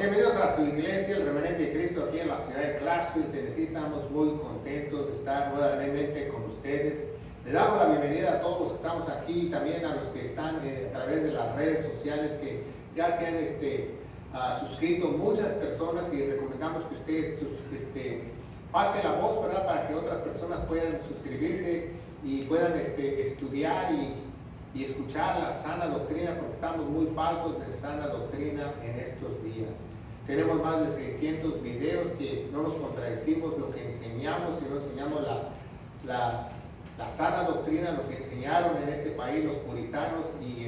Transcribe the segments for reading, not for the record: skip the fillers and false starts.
Bienvenidos a su iglesia, el Remanente de Cristo, aquí en la ciudad de Clarksville, Tennessee. Estamos muy contentos de estar nuevamente con ustedes. Le damos la bienvenida a todos los que estamos aquí, también a los que están a través de las redes sociales, que ya se han suscrito muchas personas, y recomendamos que ustedes pase la voz, ¿verdad?, para que otras personas puedan suscribirse y puedan estudiar y escuchar la sana doctrina, porque estamos muy faltos de sana doctrina en estos días. Tenemos más de 600 videos que no nos contradecimos lo que enseñamos, y no enseñamos la sana doctrina, lo que enseñaron en este país los puritanos, y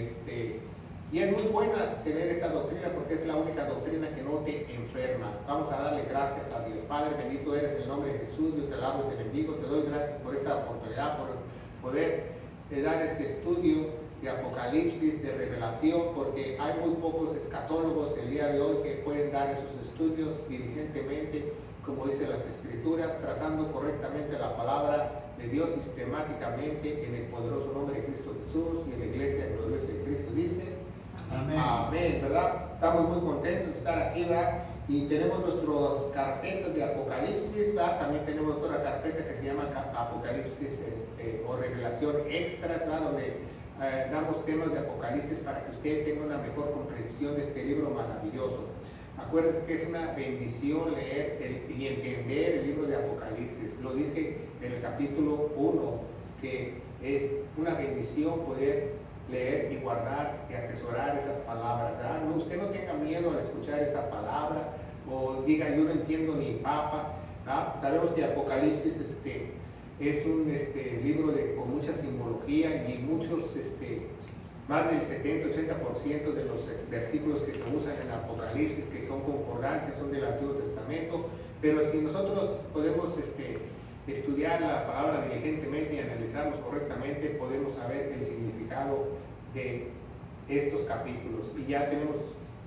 es muy buena tener esa doctrina, porque es la única doctrina que no te enferma. Vamos a darle gracias a Dios. Padre, bendito eres en el nombre de Jesús. Yo te alabo y te bendigo, te doy gracias por esta oportunidad, por poder dar este estudio de Apocalipsis, de revelación, porque hay muy pocos escatólogos el día de hoy que pueden dar esos estudios diligentemente, como dicen las Escrituras, tratando correctamente la palabra de Dios sistemáticamente, en el poderoso nombre de Cristo Jesús, y en la iglesia gloriosa de Cristo dice amén. Amén, ¿verdad? Estamos muy contentos de estar aquí, ¿verdad? Y tenemos nuestras carpetas de Apocalipsis, ¿verdad? También tenemos otra carpeta que se llama Apocalipsis o Revelación Extras, ¿verdad?, donde damos temas de Apocalipsis para que usted tenga una mejor comprensión de este libro maravilloso. Acuérdense que es una bendición leer y entender el libro de Apocalipsis. Lo dice en el capítulo 1, que es una bendición poder leer y guardar y atesorar esas palabras, ¿verdad? No, usted no tenga miedo al escuchar esa palabra, o diga yo no entiendo ni papa, ¿verdad? Sabemos que Apocalipsis es un libro con mucha simbología, y muchos, más del 70-80% de los versículos que se usan en Apocalipsis, que son concordancias, son del Antiguo Testamento. Pero si nosotros podemos estudiar la palabra diligentemente y analizarlos correctamente, podemos saber el significado de estos capítulos. Y ya tenemos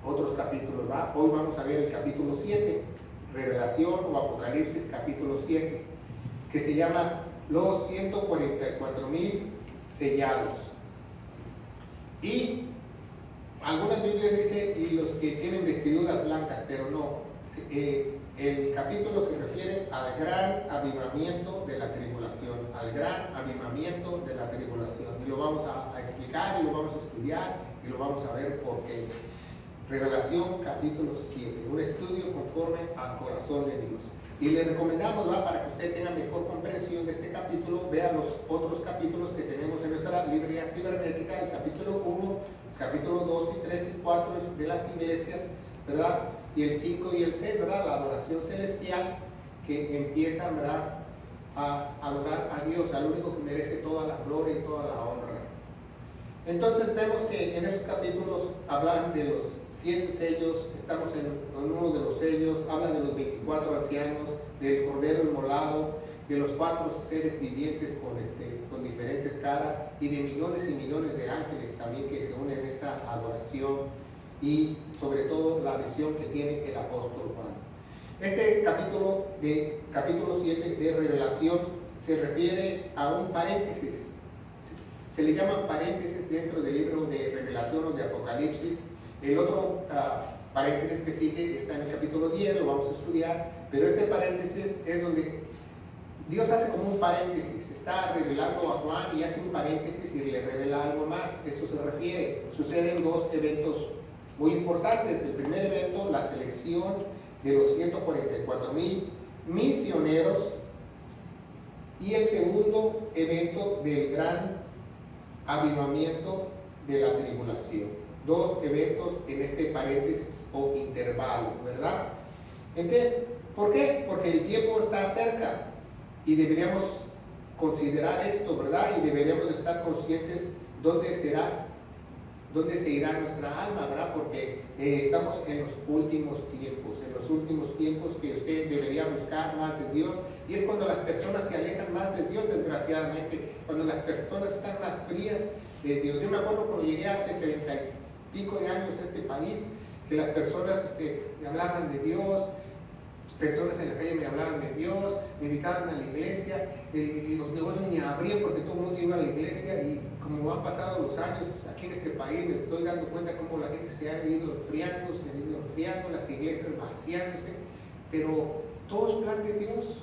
otros capítulos, ¿va? Hoy vamos a ver el capítulo 7, Revelación o Apocalipsis capítulo 7, que se llama los 144,000 sellados. Y algunas Biblias dicen y los que tienen vestiduras blancas, pero no. El capítulo se refiere al gran avivamiento de la tribulación, al gran avivamiento de la tribulación. Y lo vamos a explicar, y lo vamos a estudiar, y lo vamos a ver porque Revelación capítulo 7, un estudio conforme al corazón de Dios. Y le recomendamos, ¿va?, para que usted tenga mejor comprensión de este capítulo, vea los otros capítulos que tenemos en nuestra librería cibernética, el capítulo 1, capítulo 2 y 3 y 4 de las iglesias, ¿verdad? Y el 5 y el 6, ¿verdad?, la adoración celestial, que empieza, ¿verdad?, a adorar a Dios, al único que merece toda la gloria y toda la honra. Entonces vemos que en esos capítulos hablan de los 7 sellos, estamos en uno de los sellos, habla de los 24 ancianos, del Cordero inmolado, de los 4 seres vivientes con diferentes caras, y de millones y millones de ángeles también que se unen en esta adoración, y sobre todo la visión que tiene el apóstol Juan. Este capítulo 7 de Revelación se refiere a un paréntesis. Se le llaman paréntesis dentro del libro de Revelación o de Apocalipsis. El otro paréntesis que sigue está en el capítulo 10, lo vamos a estudiar, pero este paréntesis es donde Dios hace como un paréntesis, está revelando a Juan y hace un paréntesis y le revela algo más. Eso se refiere. Suceden 2 eventos muy importantes. El primer evento, la selección de los 144,000 misioneros, y el segundo evento del gran avivamiento de la tribulación. 2 eventos en este paréntesis o intervalo, ¿verdad? Entonces, ¿por qué? Porque el tiempo está cerca, y deberíamos considerar esto, ¿verdad? Y deberíamos estar conscientes dónde se irá nuestra alma, ¿verdad? Porque estamos en los últimos tiempos que usted debería buscar más de Dios, y es cuando las personas se alejan más de Dios, desgraciadamente, cuando las personas están más frías de Dios. Yo me acuerdo cuando llegué hace 30 y pico de años a este país, que las personas me hablaban de Dios, Personas en la calle me hablaban de Dios, me invitaban a la iglesia, los negocios ni abrían porque todo el mundo iba a la iglesia, y como han pasado los años aquí en este país, me estoy dando cuenta cómo la gente se ha ido enfriando, las iglesias vaciándose, pero todo es plan de Dios.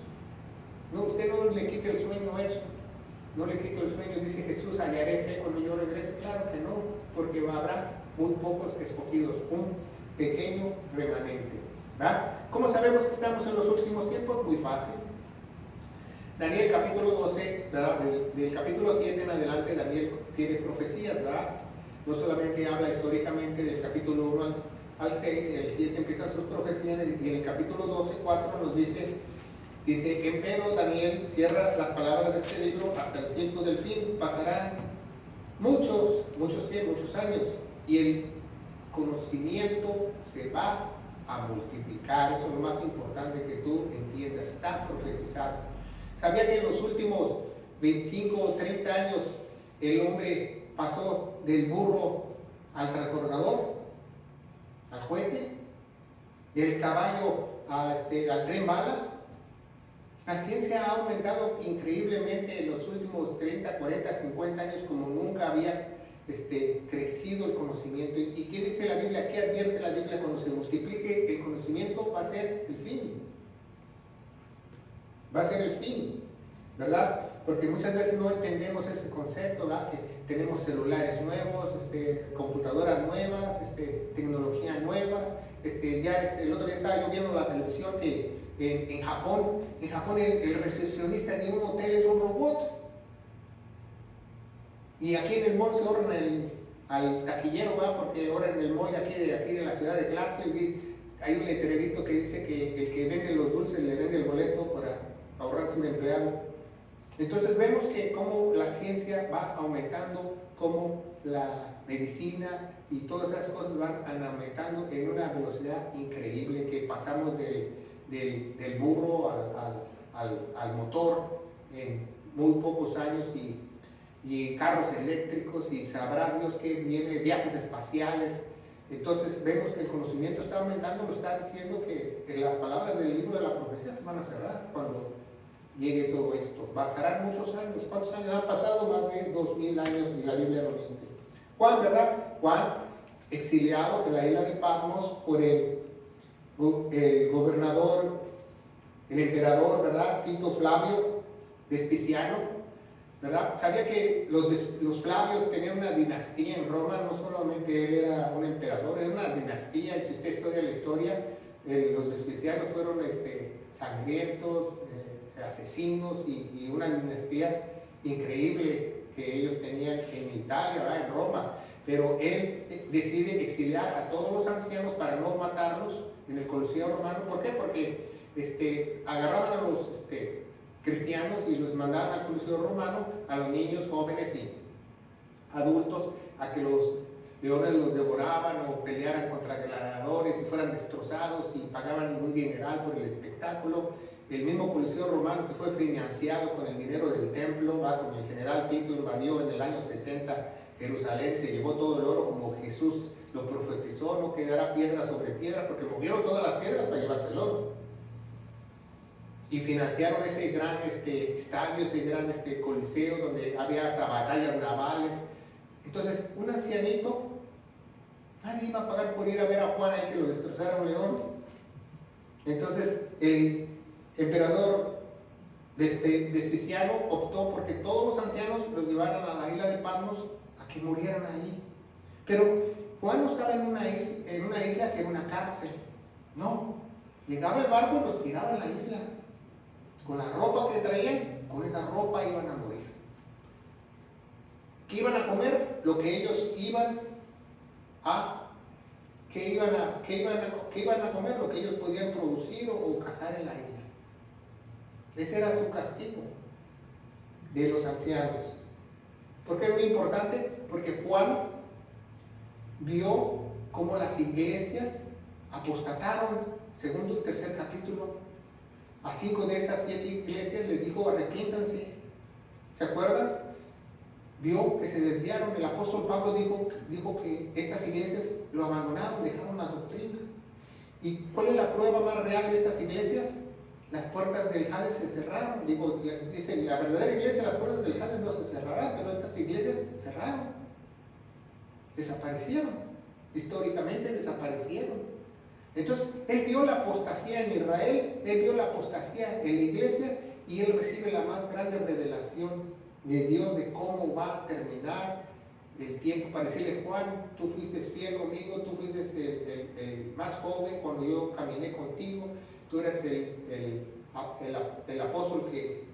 No, usted no le quite el sueño a eso, no le quite el sueño. Dice Jesús, hallaré fe cuando yo regrese. Claro que no, porque habrá muy pocos escogidos, un pequeño remanente. ¿Va? ¿Cómo sabemos que estamos en los últimos tiempos? Muy fácil. Daniel capítulo 12, ¿verdad? Del capítulo 7 en adelante, Daniel tiene profecías, ¿verdad? No solamente habla históricamente del capítulo 1 al 6, en el 7 empiezan sus profecías, y en el capítulo 12, 4 nos dice, empero Daniel cierra las palabras de este libro hasta el tiempo del fin. Pasarán muchos años, y el conocimiento se va a multiplicar. Eso es lo más importante que tú entiendas, está profetizado. ¿Sabía que en los últimos 25 o 30 años el hombre pasó del burro al transbordador, al cohete, del caballo al tren bala? La ciencia ha aumentado increíblemente en los últimos 30, 40, 50 años como nunca había crecido el conocimiento. ¿Y qué dice la Biblia? ¿Qué advierte la Biblia? Cuando se multiplique el conocimiento va a ser el fin. Va a ser el fin, ¿verdad? Porque muchas veces no entendemos ese concepto, ¿verdad? Que tenemos celulares nuevos, computadoras nuevas, tecnología nueva. El otro día estaba yo viendo la televisión que en Japón el recepcionista de un hotel es un robot. Y aquí en el mall se ahorran al taquillero, ¿va? Porque ahora en el mall de aquí de la ciudad de Clarksville hay un letrerito que dice que el que vende los dulces le vende el boleto para ahorrarse un empleado. Entonces vemos que cómo la ciencia va aumentando, cómo la medicina y todas esas cosas van aumentando en una velocidad increíble, que pasamos del burro al motor en muy pocos años, y carros eléctricos, y sabrá Dios que viene, viajes espaciales. Entonces vemos que el conocimiento está aumentando. Lo está diciendo que las palabras del libro de la profecía se van a cerrar cuando llegue todo esto. Pasarán muchos años. ¿Cuántos años han pasado? Más de 2000 años, y la Biblia no miente. Juan, ¿verdad? Juan, exiliado en la isla de Patmos por el gobernador, el emperador, ¿verdad? Tito Flavio Vespasiano, ¿verdad? Sabía que los Flavios tenían una dinastía en Roma. No solamente él era un emperador, era una dinastía. Y si usted estudia la historia, los Vespasianos fueron sangrientos, asesinos, y una dinastía increíble que ellos tenían en Italia, ¿verdad? En Roma. Pero él decide exiliar a todos los ancianos para no matarlos en el Coliseo romano. ¿Por qué? Porque agarraban a los cristianos y los mandaban al Coliseo romano, a los niños, jóvenes y adultos, a que los leones los devoraban o pelearan contra gladiadores y fueran destrozados, y pagaban un dineral por el espectáculo. El mismo Coliseo romano, que fue financiado con el dinero del templo, con el general Tito, invadió en el año 70 Jerusalén, se llevó todo el oro como Jesús lo profetizó. No quedará piedra sobre piedra, porque movieron todas las piedras para llevarse el oro. Y financiaron ese gran estadio, ese gran coliseo donde había hasta batallas navales. Entonces, un ancianito, nadie iba a pagar por ir a ver a Juan ahí que lo destrozara un león. Entonces, el emperador Vespasiano optó porque todos los ancianos los llevaran a la isla de Patmos a que murieran ahí. Pero Juan no estaba en una isla que era una cárcel. No, llegaba el barco y los tiraba en la isla. Con la ropa que traían, con esa ropa iban a morir. ¿Qué iban a comer? Lo que ellos iban a... ¿Qué iban a comer? Lo que ellos podían producir o cazar en la isla. Ese era su castigo de los ancianos. ¿Por qué es muy importante? Porque Juan vio cómo las iglesias apostataron, segundo y tercer capítulo. A 5 de esas 7 iglesias les dijo: arrepiéntanse. ¿Se acuerdan? Vio que se desviaron. El apóstol Pablo dijo que estas iglesias lo abandonaron, dejaron la doctrina. ¿Y cuál es la prueba más real de estas iglesias? Las puertas del Hades se cerraron. Dicen, la verdadera iglesia, las puertas del Hades no se cerrarán, pero estas iglesias se cerraron. Desaparecieron. Históricamente desaparecieron. Entonces, él vio la apostasía en Israel, él vio la apostasía en la iglesia, y él recibe la más grande revelación de Dios de cómo va a terminar el tiempo, para decirle: Juan, tú fuiste fiel conmigo, tú fuiste el más joven cuando yo caminé contigo, tú eres el apóstol que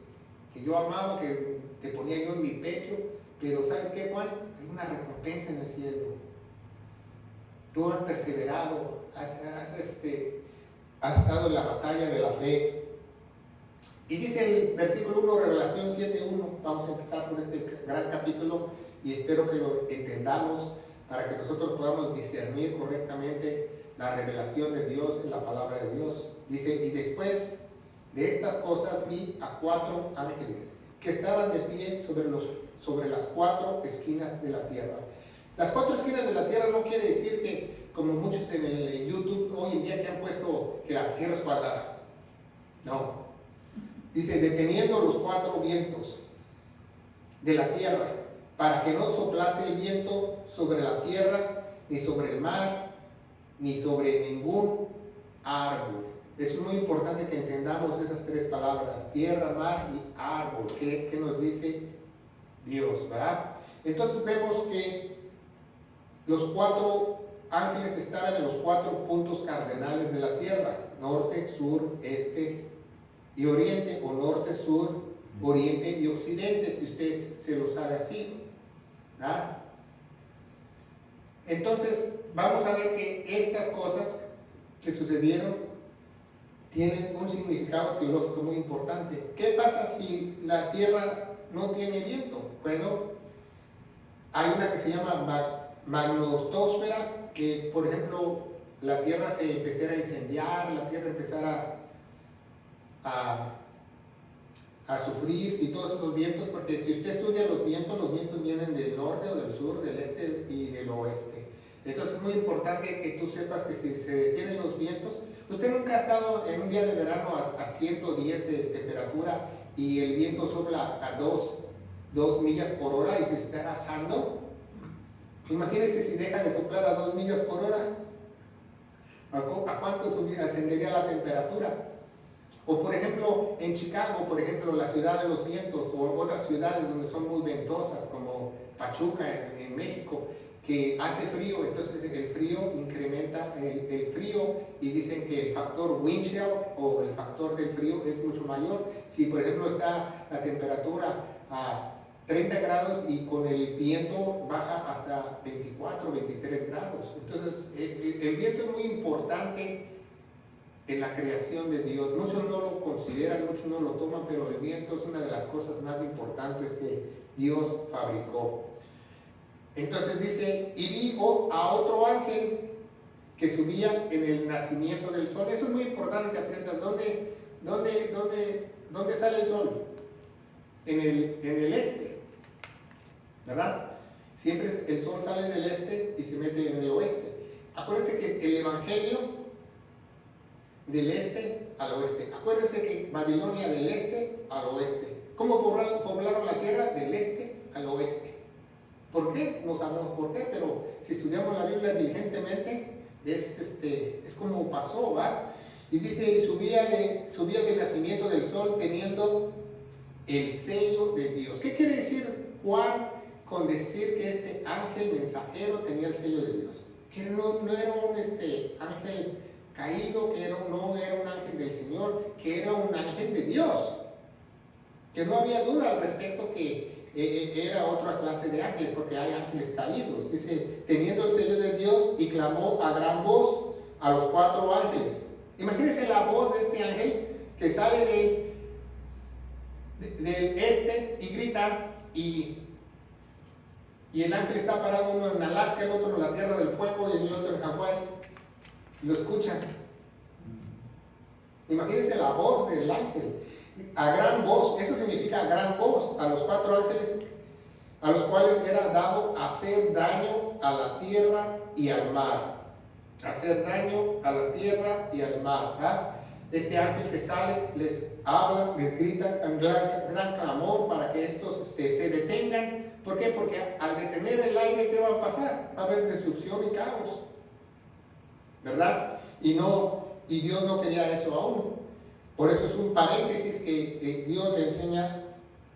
yo amaba, que te ponía yo en mi pecho, pero ¿sabes qué, Juan? Hay una recompensa en el cielo. Tú has perseverado, has estado en la batalla de la fe. Y dice el versículo 1, Revelación 7:1, vamos a empezar con este gran capítulo y espero que lo entendamos para que nosotros podamos discernir correctamente la revelación de Dios en la palabra de Dios. Dice: y después de estas cosas vi a 4 ángeles que estaban de pie sobre las 4 esquinas de la tierra. Las 4 esquinas de la tierra no quiere decir que, como muchos en el YouTube hoy en día que han puesto que la tierra es cuadrada. No. Dice: deteniendo los 4 vientos de la tierra, para que no soplase el viento sobre la tierra, ni sobre el mar, ni sobre ningún árbol. Es muy importante que entendamos esas 3 palabras: tierra, mar y árbol. ¿Qué nos dice Dios, verdad? Entonces vemos que los 4 ángeles estaban en los 4 puntos cardenales de la tierra: norte, sur, este y oriente, o norte, sur, oriente y occidente, si usted se lo sabe así, ¿verdad? Entonces vamos a ver que estas cosas que sucedieron tienen un significado teológico muy importante. ¿Qué pasa si la tierra no tiene viento? Bueno, hay una que se llama magnetosfera, que por ejemplo la tierra se empezara a incendiar, la tierra empezara a sufrir, y todos esos vientos, porque si usted estudia los vientos vienen del norte o del sur, del este y del oeste. Entonces es muy importante que tú sepas que si se detienen los vientos, usted nunca ha estado en un día de verano a 110 de temperatura y el viento sopla a 2 millas por hora y se está asando. Imagínese si deja de soplar a 2 millas por hora, ¿a cuánto ascendería la temperatura? O por ejemplo, en Chicago, por ejemplo, la ciudad de los vientos, o en otras ciudades donde son muy ventosas, como Pachuca en México, que hace frío, entonces el frío incrementa el frío, y dicen que el factor wind chill o el factor del frío es mucho mayor. Si por ejemplo está la temperatura a 30 grados y con el viento baja hasta 24, 23 grados. Entonces el viento es muy importante en la creación de Dios. Muchos no lo consideran, muchos no lo toman, pero el viento es una de las cosas más importantes que Dios fabricó. Entonces dice: y vi a otro ángel que subía en el nacimiento del sol. Eso es muy importante que aprendas. ¿Dónde sale el sol? En el este, ¿verdad? Siempre el sol sale del este y se mete en el oeste. Acuérdense que el evangelio del este al oeste. Acuérdense que Babilonia del este al oeste. ¿Cómo poblaron la tierra? Del este al oeste. ¿Por qué? No sabemos por qué, pero si estudiamos la Biblia diligentemente, es como pasó, ¿va? Y dice: subía del nacimiento del sol teniendo el sello de Dios. ¿Qué quiere decir Juan con decir que este ángel mensajero tenía el sello de Dios? Que no era un ángel caído, que no era un ángel del Señor, que era un ángel de Dios, que no había duda al respecto que era otra clase de ángeles, porque hay ángeles caídos. Dice: teniendo el sello de Dios, y clamó a gran voz a los 4 ángeles. Imagínense la voz de este ángel que sale del este y grita, y el ángel está parado, uno en Alaska, el otro en la Tierra del Fuego y el otro en Hawái. Lo escuchan. Imagínense la voz del ángel, a gran voz. Eso significa gran voz, a los 4 ángeles, a los cuales era dado hacer daño a la tierra y al mar. hacer daño a la tierra y al mar. ¿Ah? Este ángel que sale les habla, les grita en gran clamor para que estos se detengan. ¿Por qué? Porque al detener el aire, ¿qué va a pasar? Va a haber destrucción y caos, ¿verdad? Y Dios no quería eso aún. Por eso es un paréntesis que Dios le enseña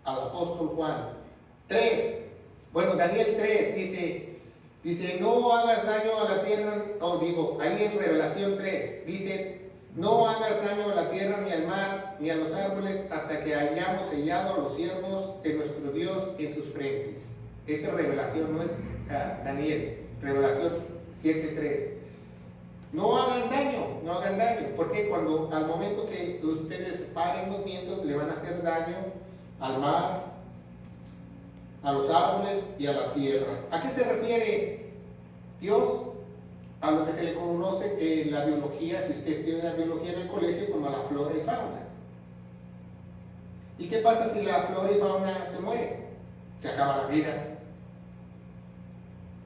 al apóstol Juan. 3. Bueno, Daniel 3 dice, no hagas daño a la tierra, ahí en Revelación 3, dice, no hagas daño a la tierra, ni al mar, ni a los árboles, hasta que hayamos sellado a los siervos de nuestro Dios en sus frentes. Esa es Revelación, no es Daniel. Revelación 7:3. No hagan daño, porque al momento que ustedes paren los vientos, le van a hacer daño al mar, a los árboles y a la tierra. ¿A qué se refiere Dios? A lo que se le conoce en la biología, si usted estudia biología en el colegio, como a la flora y fauna. ¿Y qué pasa si la flora y fauna se muere? Se acaba la vida.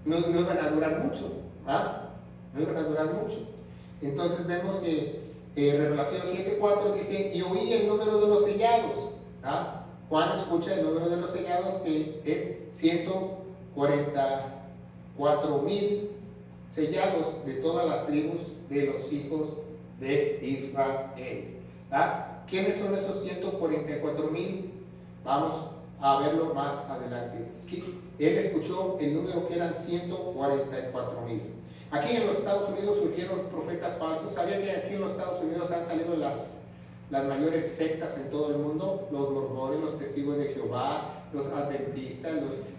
No van a durar mucho. No iban a durar mucho. Entonces vemos que Revelación 7:4 dice, y oí el número de los sellados. Juan escucha el número de los sellados, que es 144,000 sellados de todas las tribus de los hijos de Israel. ¿Quiénes son esos 144,000? Vamos a verlo más adelante. Él escuchó el número que eran 144,000. Aquí en los Estados Unidos surgieron profetas falsos. ¿Sabía que aquí en los Estados Unidos han salido las mayores sectas en todo el mundo? Los mormones, los testigos de Jehová, los adventistas,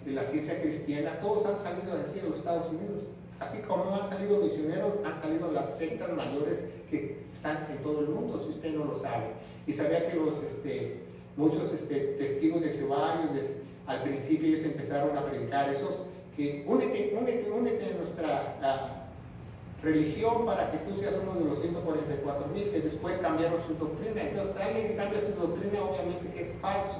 la ciencia cristiana, todos han salido de aquí de los Estados Unidos. Así como han salido misioneros, han salido las sectas mayores que están en todo el mundo, si usted no lo sabe. Y sabía que muchos testigos de Jehová, al principio ellos empezaron a predicar esos, que únete a nuestra religión para que tú seas uno de los 144,000, que después cambiaron su doctrina. Entonces, alguien que cambia su doctrina, obviamente que es falso.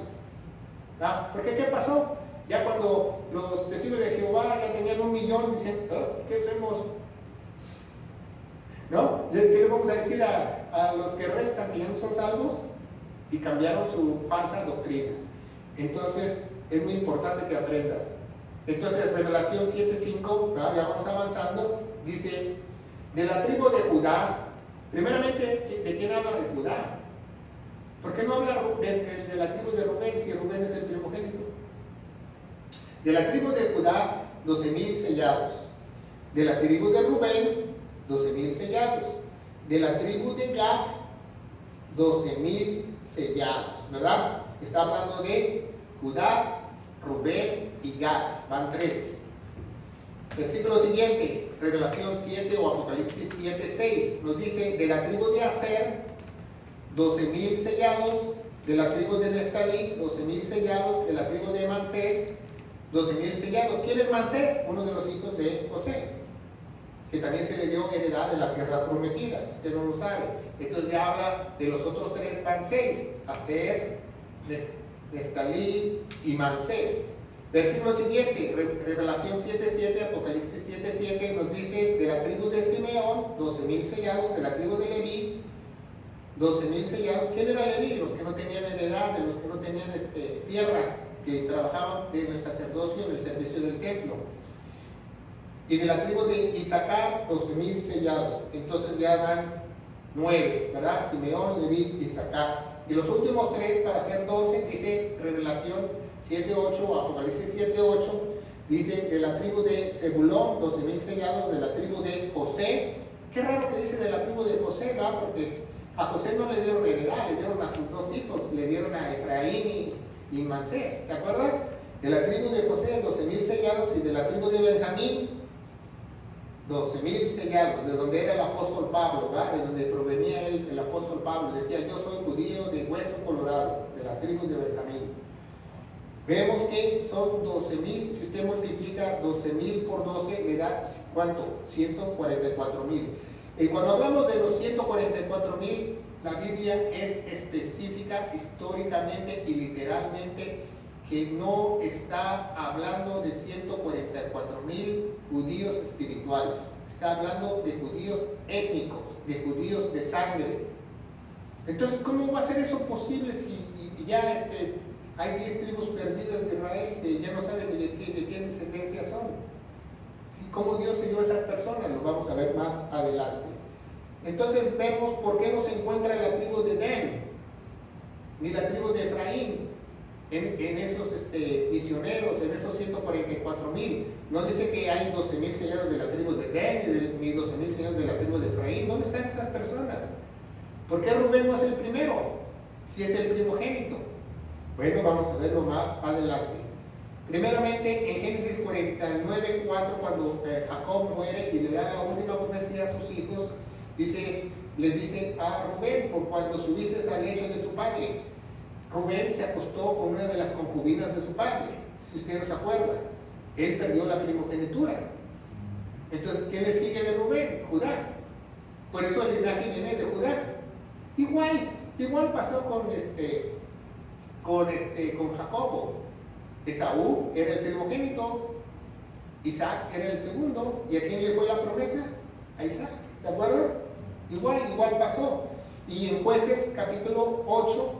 Porque ¿qué pasó? Ya cuando los testigos de Jehová ya tenían 1 millón, dicen, ¿qué hacemos? ¿No? ¿Qué le vamos a decir a los que restan, que ya no son salvos? Y cambiaron su falsa doctrina. Entonces, es muy importante que aprendas. Entonces, Revelación 7:5, ya vamos avanzando, dice, de la tribu de Judá. Primeramente, ¿de quién habla? De Judá. ¿Por qué no habla de la tribu de Rubén, si Rubén es el primogénito? De la tribu de Judá, 12,000 sellados. De la tribu de Rubén, 12,000 sellados. De la tribu de Gad, 12,000 sellados, ¿verdad? Está hablando de Judá, Rubén y Gad. Van 3. Versículo siguiente, Revelación 7 o Apocalipsis 7:6. Nos dice, de la tribu de Aser, 12,000 sellados. De la tribu de Neftalí, 12,000 sellados. De la tribu de Manasés, 12,000 sellados. ¿Quién es Manasés? Uno de los hijos de José, que también se le dio heredad de la tierra prometida, si usted no lo sabe. Entonces ya habla de los otros 3, van 6, Aser, Neftalí y Manasés. Versículo siguiente, Revelación 7:7, Apocalipsis 7:7, nos dice, de la tribu de Simeón, 12,000 sellados. De la tribu de Leví, 12,000 sellados. ¿Quién era Leví? Los que no tenían heredad, de los que no tenían tierra, que trabajaban en el sacerdocio, en el servicio del templo. Y de la tribu de Isaacar, 12,000 sellados. Entonces ya van 9, ¿verdad? Simeón, Leví y Isaacar. Y los últimos 3, para ser 12, dice Revelación 7:8 o Apocalipsis 7:8, dice, de la tribu de Zebulón, 12,000 sellados. De la tribu de José. Qué raro que dice de la tribu de José, ¿verdad? Porque a José no le dieron heredad, le dieron a sus 2 hijos, le dieron a Efraín y Manasés, ¿te acuerdas? De la tribu de José, 12,000 sellados. Y de la tribu de Benjamín, 12,000 sellados, de donde era el apóstol Pablo, ¿verdad? De donde provenía el apóstol Pablo. Decía, yo soy judío de hueso colorado, de la tribu de Benjamín. Vemos que son 12,000, si usted multiplica 12,000 por 12, le da, ¿cuánto? 144,000. Y cuando hablamos de los 144,000, la Biblia es específica históricamente y literalmente, que no está hablando de 144,000 judíos espirituales. está hablando de judíos étnicos, de judíos de sangre. Entonces, ¿cómo va a ser eso posible si ya hay 10 tribus perdidas de Israel que ya no saben ni de qué descendencia son? ¿Sí? ¿Cómo Dios selló a esas personas? Lo vamos a ver más adelante. Entonces vemos por qué no se encuentra la tribu de Dan, ni la tribu de Efraín, en esos misioneros, en esos 144,000. No dice que hay 12,000 sellados de la tribu de Dan, ni 12,000 sellados de la tribu de Efraín. ¿Dónde están esas personas? ¿Por qué Rubén no es el primero, si es el primogénito? Bueno, vamos a verlo más adelante. Primeramente, en Génesis 49:4, cuando Jacob muere y le da la última profecía a sus hijos, le dice a Rubén: por cuando subiste al lecho de tu padre. Rubén se acostó con una de las concubinas de su padre, si usted no se acuerda. Él perdió la primogenitura. Entonces, ¿quién le sigue de Rubén? Judá. Por eso el linaje viene de Judá. Igual pasó con Jacobo. Esaú era el primogénito, Isaac era el segundo. ¿Y a quién le fue la promesa? A Isaac. ¿Se acuerdan? Igual pasó. Y en Jueces capítulo 8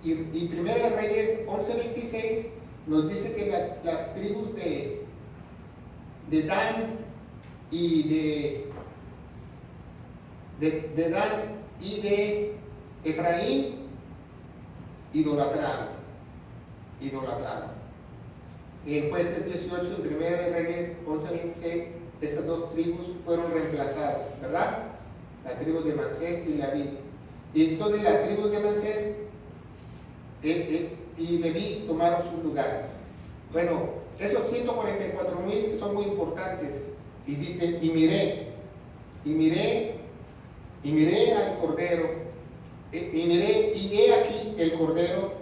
y Primera de Reyes 11:26 nos dice que las tribus de Dan y de Dan y de Efraín idolatraron. En Jueces 18 y Primera de Reyes 11:26, esas dos tribus fueron reemplazadas, ¿verdad? La tribu de Manasés y Leví. Y entonces la tribu de Manasés y Leví tomaron sus lugares. Bueno, esos 144,000 son muy importantes. Y dice: y miré al cordero, y he aquí el cordero.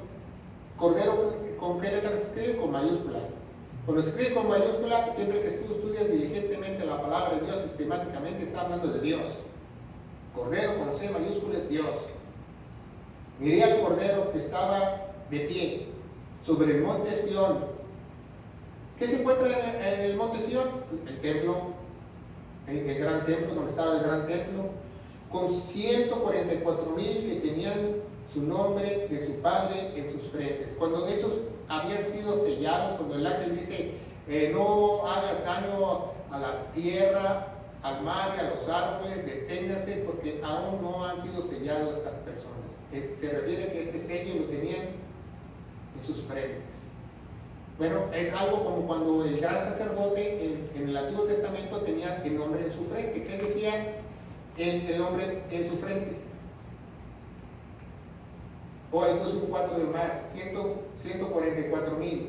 Cordero, ¿con qué letra se escribe? Con mayúscula. Cuando se escribe con mayúscula, siempre que tú estudias diligentemente la palabra de Dios, sistemáticamente está hablando de Dios. Cordero con C mayúscula es Dios. Miré al cordero que estaba de pie sobre el monte Sión. ¿Qué se encuentra en el monte Sión? El templo, el gran templo, donde estaba el gran templo, con 144,000 que tenían su nombre de su padre en sus frentes. Cuando esos habían sido sellados, cuando el ángel dice: no hagas daño a la tierra, al mar y a los árboles, deténganse porque aún no han sido sellados estas personas. Se refiere que este sello lo tenían en sus frentes. Bueno, es algo como cuando el gran sacerdote en el Antiguo Testamento tenía el nombre en su frente. ¿Qué decía el nombre en su frente? Ahí puso un 4 de más, 144,000.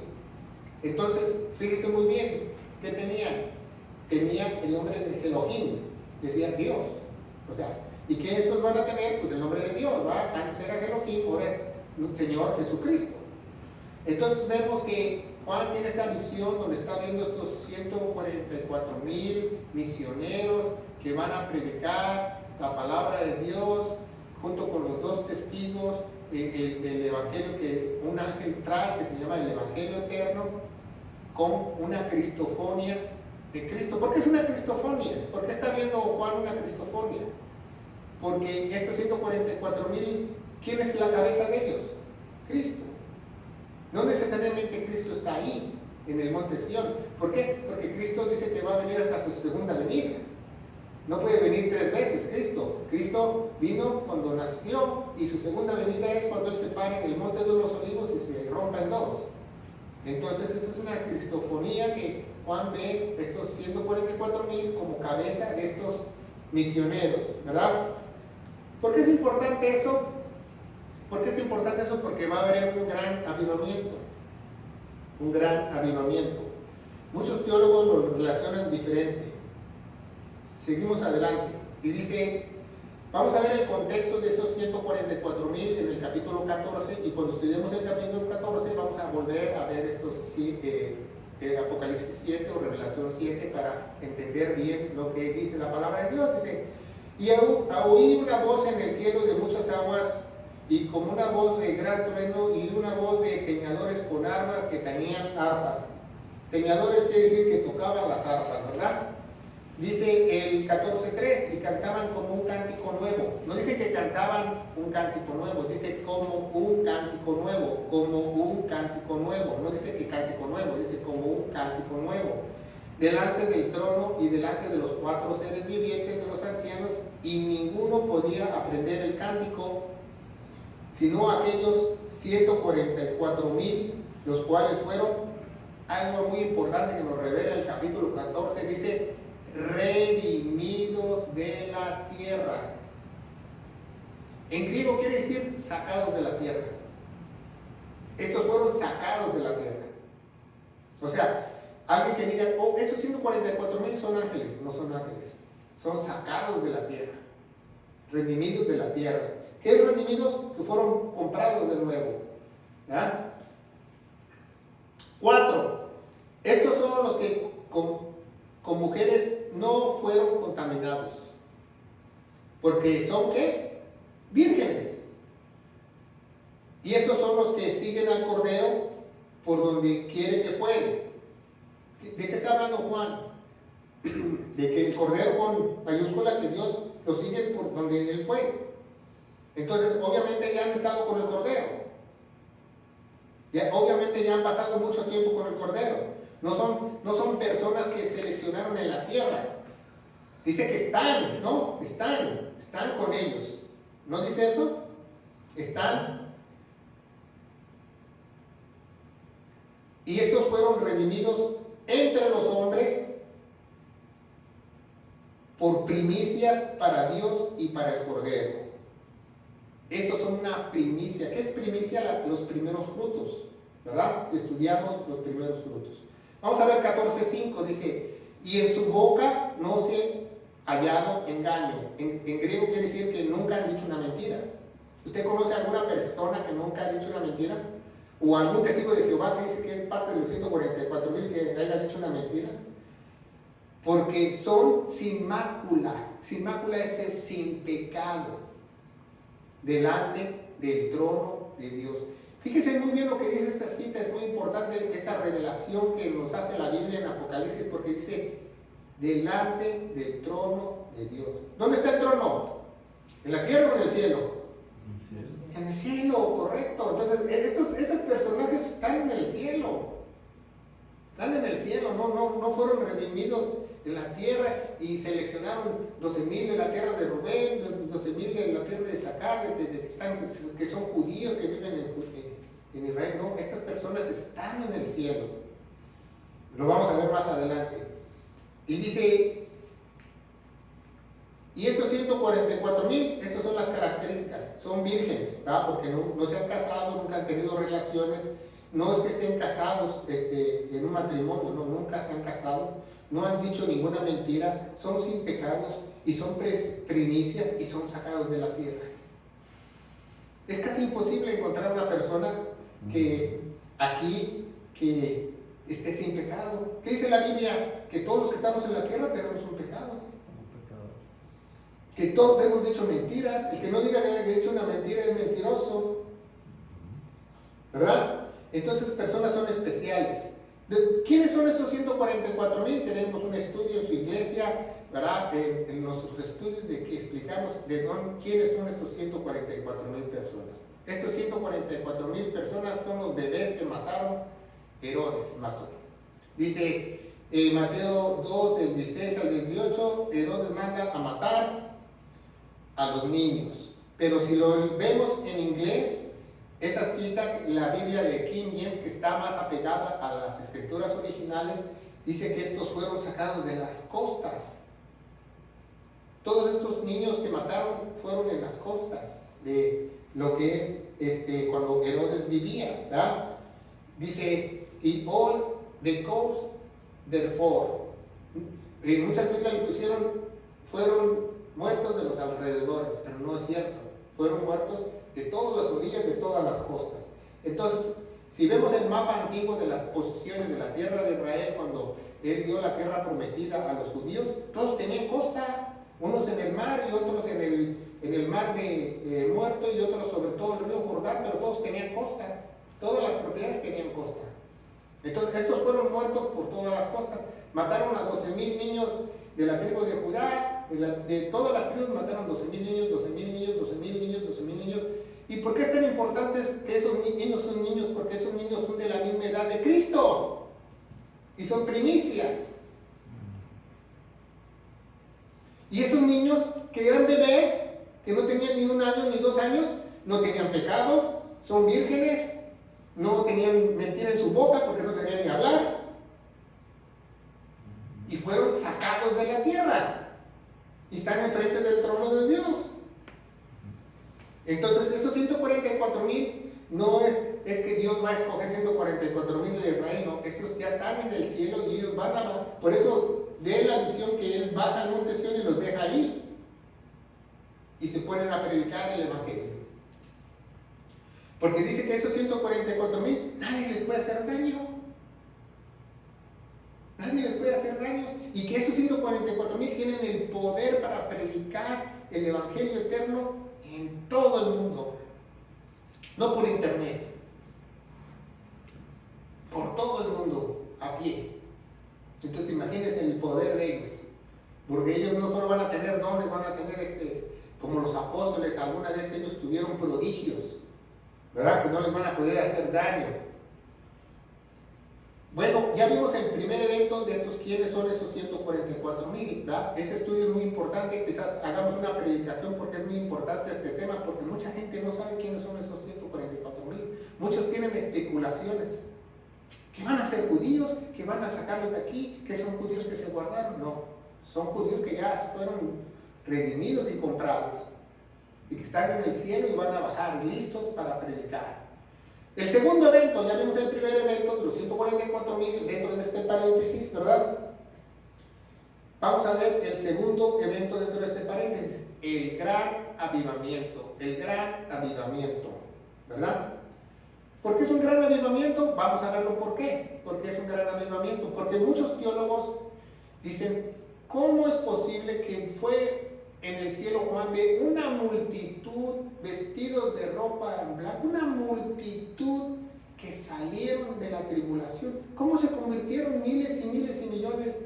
Entonces, fíjese muy bien, ¿qué tenían? Tenían el nombre de Elohim, decía Dios. O sea, ¿y qué estos van a tener? Pues el nombre de Dios, ¿va? Antes era Elohim, ahora es Señor Jesucristo. Entonces vemos que Juan tiene esta visión donde está viendo estos 144,000 misioneros que van a predicar la palabra de Dios junto con los dos testigos, el evangelio que un ángel trae, que se llama el evangelio eterno, con una cristofonía de Cristo. ¿Por qué es una cristofonía? ¿Por qué está viendo Juan una cristofonía? Porque estos 144,000, ¿quién es la cabeza de ellos? Cristo. No necesariamente Cristo está ahí, en el monte Sión. ¿Por qué? Porque Cristo dice que va a venir hasta su segunda venida. No puede venir 3 veces Cristo. Cristo vino cuando nació y su segunda venida es cuando Él se para en el monte de los olivos y se rompa en dos. Entonces esa es una cristofonía que Juan ve estos 144,000 como cabeza de estos misioneros, ¿verdad? ¿Por qué es importante esto? ¿Por qué es importante eso? Porque va a haber un gran avivamiento. Un gran avivamiento. Muchos teólogos lo relacionan diferente. Seguimos adelante. Y dice, vamos a ver el contexto de esos 144,000 en el capítulo 14. Y cuando estudiemos el capítulo 14 vamos a volver a ver estos Apocalipsis 7 o Revelación 7 para entender bien lo que dice la palabra de Dios. Dice, y oí una voz en el cielo de muchas aguas, y como una voz de gran trueno, y una voz de teñadores con armas que tenían arpas. Teñadores quiere decir que tocaban las arpas, ¿verdad? Dice el 14:3, y cantaban como un cántico nuevo. No dice que cantaban un cántico nuevo, dice como un cántico nuevo, como un cántico nuevo. No dice que cántico nuevo, dice como un cántico nuevo. Delante del trono y delante de los 4 seres vivientes de los ancianos, y ninguno podía aprender el cántico, sino aquellos 144,000, los cuales fueron, algo muy importante que nos revela el capítulo 14, dice, redimidos de la tierra. En griego quiere decir sacados de la tierra. Estos fueron sacados de la tierra. O sea, alguien que diga, oh, esos 144,000 son ángeles. No son ángeles, son sacados de la tierra, redimidos de la tierra. ¿Qué es redimidos? Que fueron comprados de nuevo. ¿Ya? 4. Estos son los que con mujeres no fueron contaminados. Porque son ¿qué? Vírgenes. Y estos son los que siguen al Cordero por donde quiere que fuere. ¿De qué está hablando Juan? De que el Cordero con mayúscula, que Dios lo sigue por donde Él fuere. Entonces, obviamente ya han estado con el Cordero. Obviamente ya han pasado mucho tiempo con el Cordero. No son personas que seleccionaron en la tierra. Dice que están, ¿no? Están con ellos. ¿No dice eso? Están. Y estos fueron redimidos entre los hombres por primicias para Dios y para el Cordero. Esos son una primicia. ¿Qué es primicia? Los primeros frutos, ¿verdad? Si estudiamos los primeros frutos. Vamos a ver 14:5, dice, y en su boca no se ha hallado engaño. En griego quiere decir que nunca han dicho una mentira. ¿Usted conoce a alguna persona que nunca ha dicho una mentira? ¿O algún testigo de Jehová que dice que es parte de los 144,000 que haya dicho una mentira? Porque son sin mácula. Sin mácula es sin pecado delante del trono de Dios. Fíjese muy bien lo que dice esta cita, es muy importante esta revelación que nos hace la Biblia en Apocalipsis, porque dice, delante del trono de Dios. ¿Dónde está el trono? ¿En la tierra o en el cielo? En el cielo, correcto. Entonces, estos personajes están en el cielo. Están en el cielo, no fueron redimidos en la tierra y seleccionaron 12,000 de la tierra de Rubén, 12,000 de la tierra de Isaacar, que son judíos que viven en Israel. No, estas personas están en el cielo. Lo vamos a ver más adelante. Y dice, y esos 144,000, esas son las características, son vírgenes, ¿verdad? Porque no se han casado, nunca han tenido relaciones, no es que estén casados en un matrimonio, no, nunca se han casado, no han dicho ninguna mentira, son sin pecados y son primicias y son sacados de la tierra. Es casi imposible encontrar una persona que esté sin pecado. ¿Qué dice la Biblia? Que todos los que estamos en la tierra tenemos un pecado. Que todos hemos dicho mentiras. El que no diga que haya dicho una mentira es mentiroso, ¿verdad? Entonces, personas son especiales. ¿Quiénes son estos 144,000? Tenemos un estudio en su iglesia, ¿verdad? En nuestros estudios de que explicamos quiénes son estos 144,000 personas. Estos 144,000 personas son los bebés que mataron, Herodes mató. Dice Mateo 2, del 16 al 18, Herodes manda a matar a los niños. Pero si lo vemos en inglés, esa cita, la Biblia de King James, que está más apegada a las escrituras originales, dice que estos fueron sacados de las costas. Todos estos niños que mataron fueron en las costas de lo que es cuando Herodes vivía, ¿verdad? Dice, y all the coast therefore. Muchas Biblias le pusieron, fueron muertos de los alrededores, pero no es cierto. Fueron muertos de todas las orillas, de todas las costas. Entonces, si vemos el mapa antiguo de las posiciones de la tierra de Israel, cuando él dio la tierra prometida a los judíos, todos tenían costa, unos en el mar y otros en el mar de Muerto y otros sobre todo el río Jordán, pero todos tenían costa, todas las propiedades tenían costa. Entonces, estos fueron muertos por todas las costas. Mataron a 12,000 niños de la tribu de Judá, de todas las tribus mataron 12,000 niños, 12,000 niños, 12,000 niños, 12,000 niños. ¿Y por qué es tan importante que esos niños son niños? Porque esos niños son de la misma edad de Cristo y son primicias. Y esos niños que eran bebés, que no tenían ni 1 año ni 2 años, no tenían pecado, son vírgenes, no tenían mentira en su boca porque no sabían ni hablar, y fueron sacados de la tierra y están enfrente del trono de Dios. Entonces esos 144,000 no es que Dios va a escoger 144,000 de Israel, no, esos ya están en el cielo y ellos van a, por eso de la visión que Él baja al monte Sión y los deja ahí y se ponen a predicar el evangelio, porque dice que esos 144,000 nadie les puede hacer daño. Nadie les puede hacer daño, y que esos 144,000 tienen el poder para predicar el evangelio eterno en todo el mundo, no por internet, por todo el mundo, a pie. Entonces imagínense el poder de ellos, porque ellos no solo van a tener dones, van a tener como los apóstoles, alguna vez ellos tuvieron prodigios, ¿verdad? Que no les van a poder hacer daño. Bueno, ya vimos el primer evento de estos, quiénes son esos 144,000, ¿verdad? Ese estudio es muy importante, quizás hagamos una predicación porque es muy importante este tema, porque mucha gente no sabe quiénes son esos 144,000. Muchos tienen especulaciones, que van a ser judíos, que van a sacarlos de aquí, que son judíos que se guardaron. No, son judíos que ya fueron redimidos y comprados, y que están en el cielo y van a bajar listos para predicar. El segundo evento, ya vimos el primer evento, los 144,000 dentro de este paréntesis, ¿verdad? Vamos a ver el segundo evento dentro de este paréntesis, el gran avivamiento, ¿verdad? ¿Por qué es un gran avivamiento? Vamos a verlo por qué. ¿Por qué es un gran avivamiento? Porque muchos teólogos dicen, ¿cómo es posible que fue en el cielo Juan ve una multitud vestidos de ropa en blanco, una multitud que salieron de la tribulación? ¿Cómo se convirtieron miles y miles y millones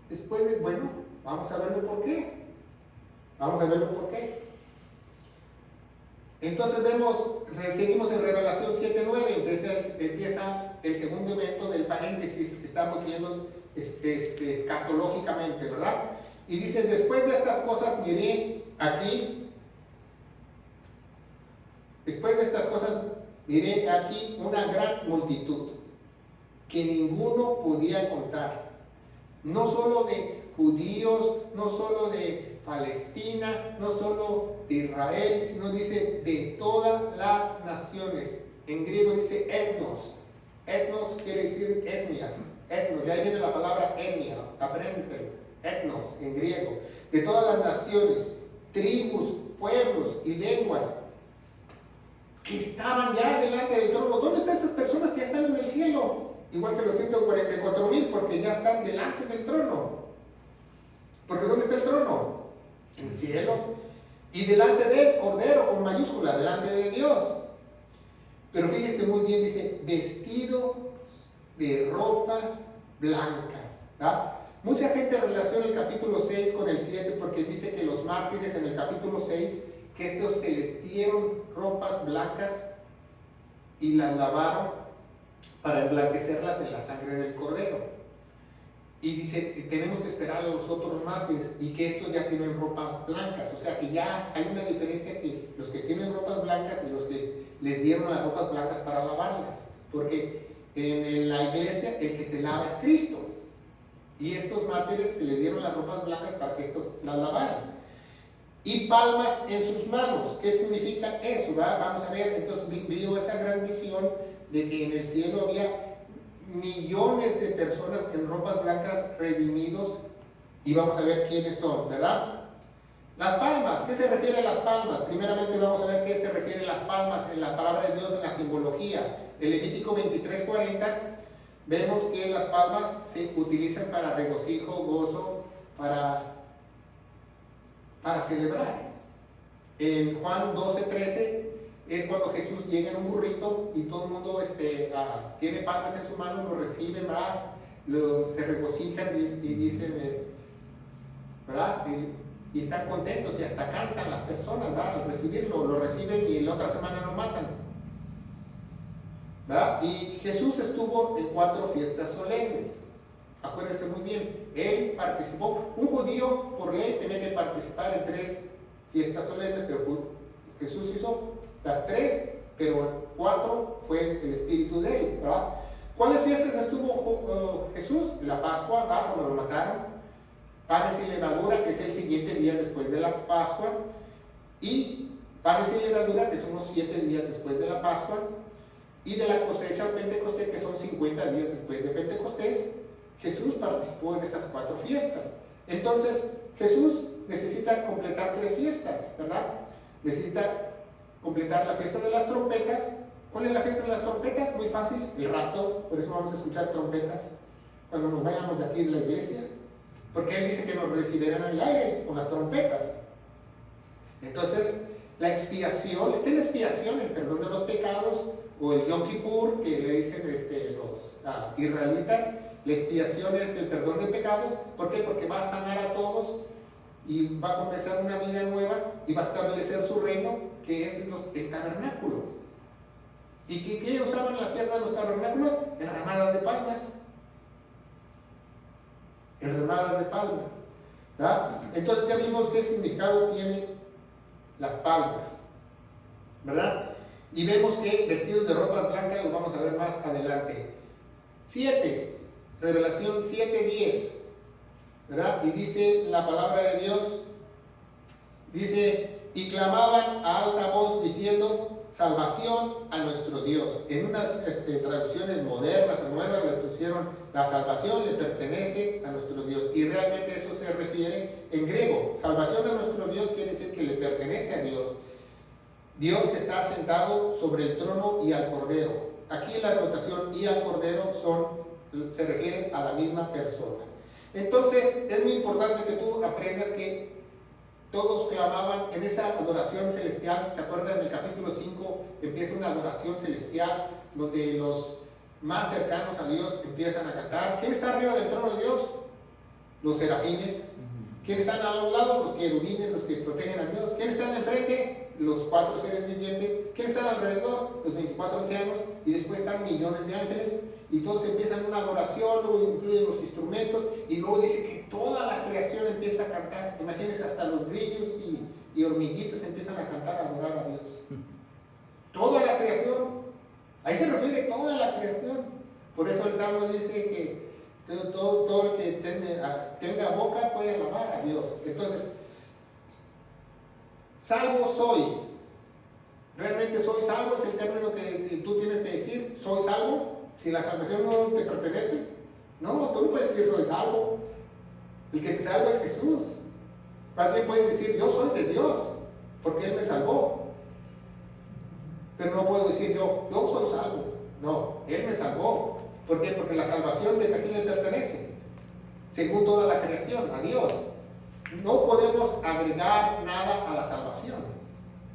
después de? Bueno, vamos a verlo por qué. Entonces seguimos en Revelación 7:9, entonces empieza el segundo evento del paréntesis que estamos viendo escatológicamente, ¿verdad? Y dice, después de estas cosas miré aquí una gran multitud que ninguno podía contar, no solo de judíos, no solo de Palestina, no solo de Israel, sino dice de todas las naciones. En griego dice etnos. Etnos quiere decir etnias. Etnos, ya viene la palabra etnia, apréndetelo. Etnos en griego, de todas las naciones, tribus, pueblos y lenguas que estaban ya delante del trono. ¿Dónde están estas personas que ya están en el cielo? Igual que los 144,000, porque ya están delante del trono. Porque ¿dónde está el trono? En el cielo. Y delante del Cordero, con mayúscula, delante de Dios. Pero fíjense muy bien, dice, vestido de ropas blancas, ¿verdad? Mucha gente relaciona el capítulo 6 con el 7 porque dice que los mártires en el capítulo 6, que estos se les dieron ropas blancas y las lavaron para emblanquecerlas en la sangre del Cordero. Y dice, tenemos que esperar a los otros mártires y que estos ya tienen ropas blancas. O sea que ya hay una diferencia, que los que tienen ropas blancas y los que les dieron las ropas blancas para lavarlas. Porque en la iglesia el que te lava es Cristo. Y estos mártires se les dieron las ropas blancas para que estos las lavaran. Y palmas en sus manos. ¿Qué significa eso? Vamos a ver, entonces vio esa gran visión de que en el cielo había millones de personas en ropas blancas redimidos, y vamos a ver quiénes son, ¿verdad? Las palmas, ¿qué se refiere a las palmas? Primeramente vamos a ver qué se refiere a las palmas en la palabra de Dios, en la simbología. En Levítico 23:40 vemos que las palmas se utilizan para regocijo, gozo, para celebrar. En Juan 12:13 es cuando Jesús llega en un burrito y todo el mundo tiene palmas en su mano, lo reciben, se regocijan y dicen, ¿verdad? Y están contentos y hasta cantan las personas, ¿verdad? Al recibirlo, lo reciben y la otra semana lo matan, ¿verdad? Y Jesús estuvo en 4 fiestas solemnes. Acuérdense muy bien, él participó. Un judío por ley tenía que participar en 3 fiestas solemnes, pero Jesús hizo las 3, pero 4 fue el espíritu de él, ¿verdad? ¿Cuáles fiestas estuvo Jesús? La Pascua, ¿verdad? Cuando lo mataron. Panes y levadura, que es el siguiente día después de la Pascua. Y panes y levadura, que son los 7 días después de la Pascua. Y de la cosecha al Pentecostés, que son 50 días después de Pentecostés. Jesús participó en esas 4 fiestas. Entonces, Jesús necesita completar 3 fiestas, ¿verdad? Necesita completar la fiesta de las trompetas. ¿Cuál es la fiesta de las trompetas? Muy fácil, el rapto. Por eso vamos a escuchar trompetas cuando nos vayamos de aquí de la iglesia, porque él dice que nos recibirán en el aire con las trompetas. Entonces, la expiación, ¿qué es la expiación? El perdón de los pecados, o el Yom Kippur, que le dicen los israelitas. La expiación es el perdón de pecados. ¿Por qué? Porque va a sanar a todos y va a comenzar una vida nueva y va a establecer su reino, que es el tabernáculo. ¿Y qué usaban las fiestas de los tabernáculos? Enramadas de palmas. Enramadas de palmas, ¿verdad? Entonces ya vimos qué significado tienen las palmas, ¿verdad? Y vemos que vestidos de ropas blancas los vamos a ver más adelante. 7, Revelación 7:10, ¿verdad? Y dice la palabra de Dios, dice, y clamaban a alta voz diciendo, salvación a nuestro Dios. En unas traducciones modernas o nuevas le pusieron, la salvación le pertenece a nuestro Dios. Y realmente eso se refiere en griego. Salvación a nuestro Dios quiere decir que le pertenece a Dios. Dios que está sentado sobre el trono y al Cordero. Aquí la anotación y al Cordero se refieren a la misma persona. Entonces es muy importante que tú aprendas que todos clamaban en esa adoración celestial. ¿Se acuerdan? En el capítulo 5 empieza una adoración celestial donde los más cercanos a Dios empiezan a cantar. ¿Quién está arriba del trono de Dios? Los serafines. ¿Quiénes están a los lados? Los querubines, los que protegen a Dios. ¿Quiénes están enfrente? Los 4 seres vivientes. ¿Quiénes están alrededor? Los 24 ancianos. Y después están millones de ángeles. Y todos empiezan una adoración, luego incluyen los instrumentos, y luego dice que toda la creación empieza a cantar. Imagínense, hasta los grillos y hormiguitas empiezan a cantar, a adorar a Dios. Toda la creación. Ahí se refiere toda la creación. Por eso el Salmo dice que todo el que tenga boca puede alabar a Dios. Entonces, salvo soy. ¿Realmente soy salvo? Es el término que tú tienes que decir. ¿Soy salvo? Si la salvación no te pertenece. No, tú no puedes decir soy salvo. El que te salva es Jesús. Más bien puedes decir yo soy de Dios, porque Él me salvó. Pero no puedo decir yo soy salvo. No, Él me salvó. ¿Por qué? Porque la salvación de a quién le pertenece, según toda la creación, a Dios. No podemos agregar nada a la salvación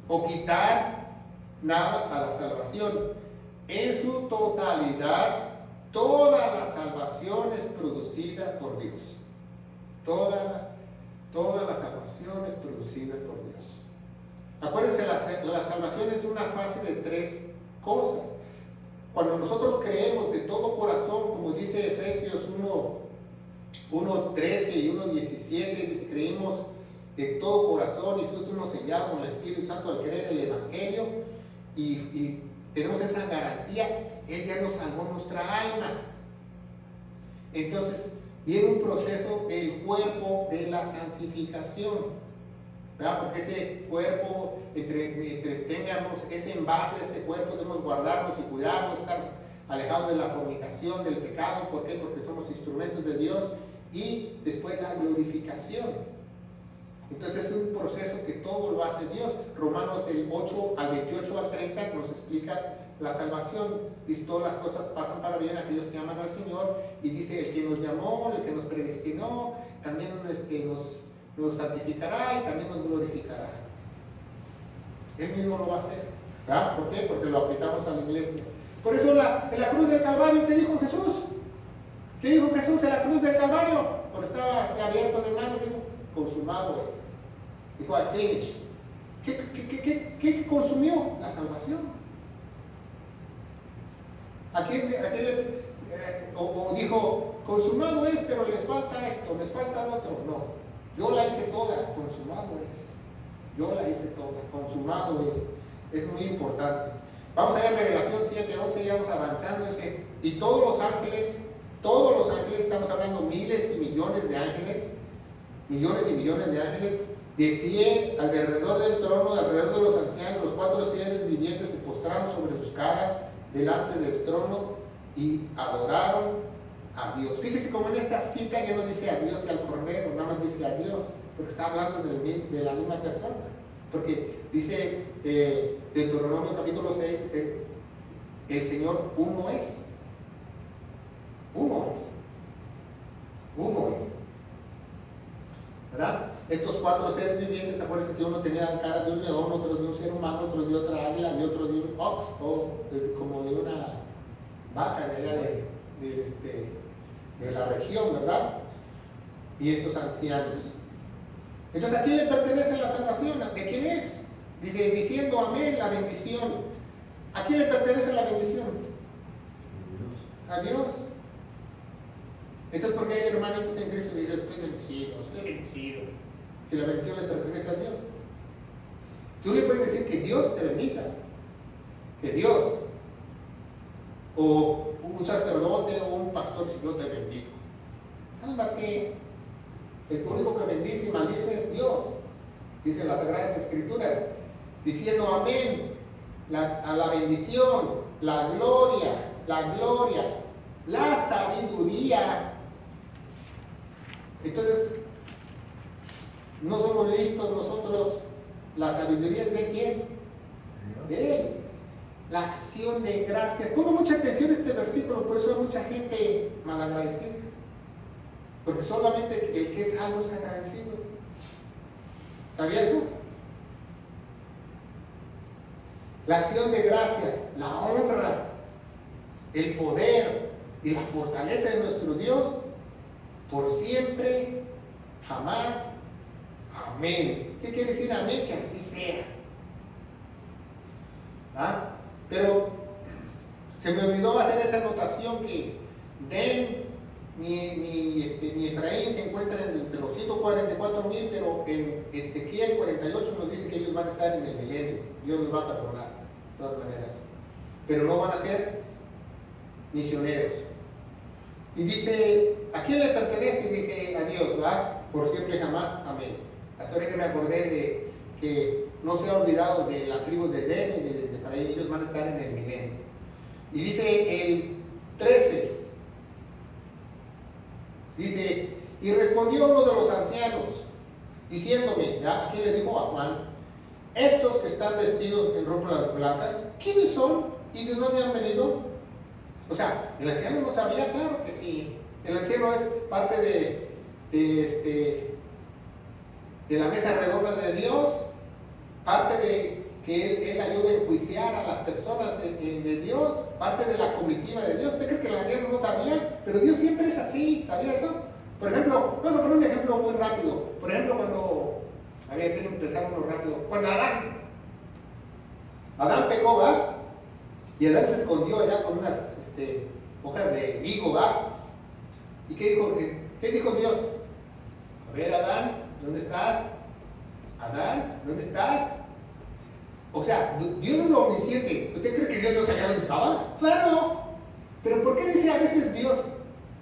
o quitar nada a la salvación. En su totalidad, toda la salvación es producida por Dios. Toda la salvación es producida por Dios. Acuérdense, la salvación es una fase de 3 cosas. Cuando nosotros creemos de todo corazón, como dice Efesios 1:13 y 1:17, dice, creímos de todo corazón y fuimos sellados con el Espíritu Santo al creer el Evangelio, y tenemos esa garantía. Él ya nos salvó nuestra alma. Entonces viene un proceso del cuerpo de la santificación, ¿verdad? Porque ese cuerpo, entre tengamos ese envase de ese cuerpo, debemos guardarnos y cuidarnos, estar alejados de la fornicación, del pecado. ¿Por qué? Porque somos instrumentos de Dios. Y después la glorificación. Entonces es un proceso que todo lo hace Dios. Romanos del 8 al 28 al 30 nos explica la salvación. Dice, todas las cosas pasan para bien a aquellos que aman al Señor. Y dice, el que nos llamó, el que nos predestinó, también nos santificará y también nos glorificará. Él mismo lo va a hacer, ¿verdad? ¿Por qué? Porque lo aplicamos a la iglesia. Por eso en la cruz del Calvario, ¿qué dijo Jesús? ¿Qué dijo Jesús en la cruz del Calvario? Cuando estaba abierto de manos, dijo, consumado es. Dijo, I finish. ¿Qué consumió? La salvación. ¿A quién o dijo, consumado es, pero les falta esto, les falta lo otro? No, yo la hice toda, consumado es. Yo la hice toda, consumado es muy importante. Vamos a ver Revelación 7:11, ya vamos avanzando. Y todos los ángeles, estamos hablando miles y millones de ángeles, de pie alrededor del trono, alrededor de los ancianos, los 4 seres vivientes se postraron sobre sus caras delante del trono y adoraron a Dios. Fíjese cómo en esta cita ya no dice a Dios y al Cordero, nada más dice a Dios, porque está hablando de la misma persona. Porque dice Deuteronomio capítulo 6, el Señor uno es. ¿Verdad? Estos 4 seres vivientes, acuérdense que uno tenía cara de un león, otro de un ser humano, otro de otra águila y otro de un ox, o como de una vaca de allá de la región, ¿verdad? Y estos ancianos. Entonces, ¿a quién le pertenece la salvación? ¿De quién es? Dice, diciendo amén, la bendición. ¿A quién le pertenece la bendición? A Dios. Entonces, ¿por qué hay hermanitos en Cristo que dicen, estoy bendecido? Si la bendición le pertenece a Dios. Tú le puedes decir que Dios te bendiga. Que Dios. O un sacerdote o un pastor, si yo te bendigo. Cálmate. El único que bendice y maldice es Dios. Dice las Sagradas Escrituras. Diciendo amén. A la bendición, la gloria, la sabiduría. Entonces, no somos listos nosotros. La sabiduría es de quién? De Él. La acción de gracias. Pongo mucha atención a este versículo, por eso hay mucha gente malagradecida. Porque solamente el que es salvo es agradecido. ¿Sabía eso? La acción de gracias, la honra, el poder y la fortaleza de nuestro Dios, por siempre, jamás. Amén. ¿Qué quiere decir amén? Que así sea. ¿Ah? Pero se me olvidó hacer esa anotación que Den ni Efraín se encuentran entre los 144,000, pero en Ezequiel 48 nos dice que ellos van a estar en el milenio. Dios los va a perdonar, de todas maneras. Pero no van a ser misioneros. Y dice, ¿a quién le pertenece? Dice, a Dios, ¿va? Por siempre jamás, amén. Hasta ahorita me acordé de que no se ha olvidado de la tribu de Den y de Efraín, ellos van a estar en el milenio. Y dice el 13, dice, y respondió uno de los ancianos, diciéndome, ¿ya? ¿A quién le dijo? A Juan, estos que están vestidos en ropas blancas, ¿quiénes son y de dónde han venido? O sea, el anciano no sabía, claro que sí. El anciano es parte de la mesa redonda de Dios, parte de que él ayuda a enjuiciar a las personas de Dios, parte de la comitiva de Dios. ¿Usted cree que el anciano no sabía? Pero Dios siempre es así, ¿sabía eso? Por ejemplo, vamos a poner un ejemplo muy rápido. Por ejemplo, a ver, déjenme pensar uno rápido. Cuando Adán pecó, ¿va? Y Adán se escondió allá con unas hojas de higo, ¿va? ¿Y qué dijo Dios? A ver, Adán, ¿dónde estás? Adán, ¿dónde estás? O sea, Dios es omnisciente. ¿Usted cree que Dios no sabía dónde estaba? ¡Claro! Pero ¿por qué dice a veces Dios,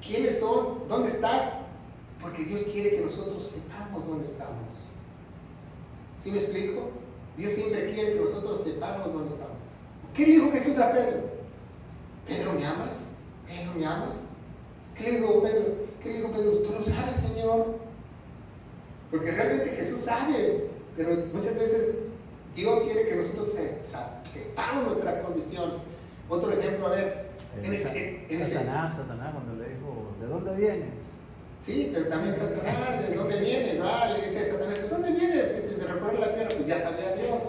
quiénes son? ¿Dónde estás? Porque Dios quiere que nosotros sepamos dónde estamos. ¿Sí me explico? Dios siempre quiere que nosotros sepamos dónde estamos. ¿Qué le dijo Jesús a Pedro? ¿Pedro, me amas? ¿Pedro, me amas? ¿Qué le dijo Pedro? Tú lo sabes, Señor. Porque realmente Jesús sabe, pero muchas veces Dios quiere que nosotros sepamos nuestra condición. Otro ejemplo, a ver, Satanás cuando le dijo, ¿de dónde vienes? Sí, pero también Satanás, ¿de dónde vienes? Le dice a Satanás, ¿de dónde vienes? Dice, de recorrer la tierra, pues ya sabía Dios,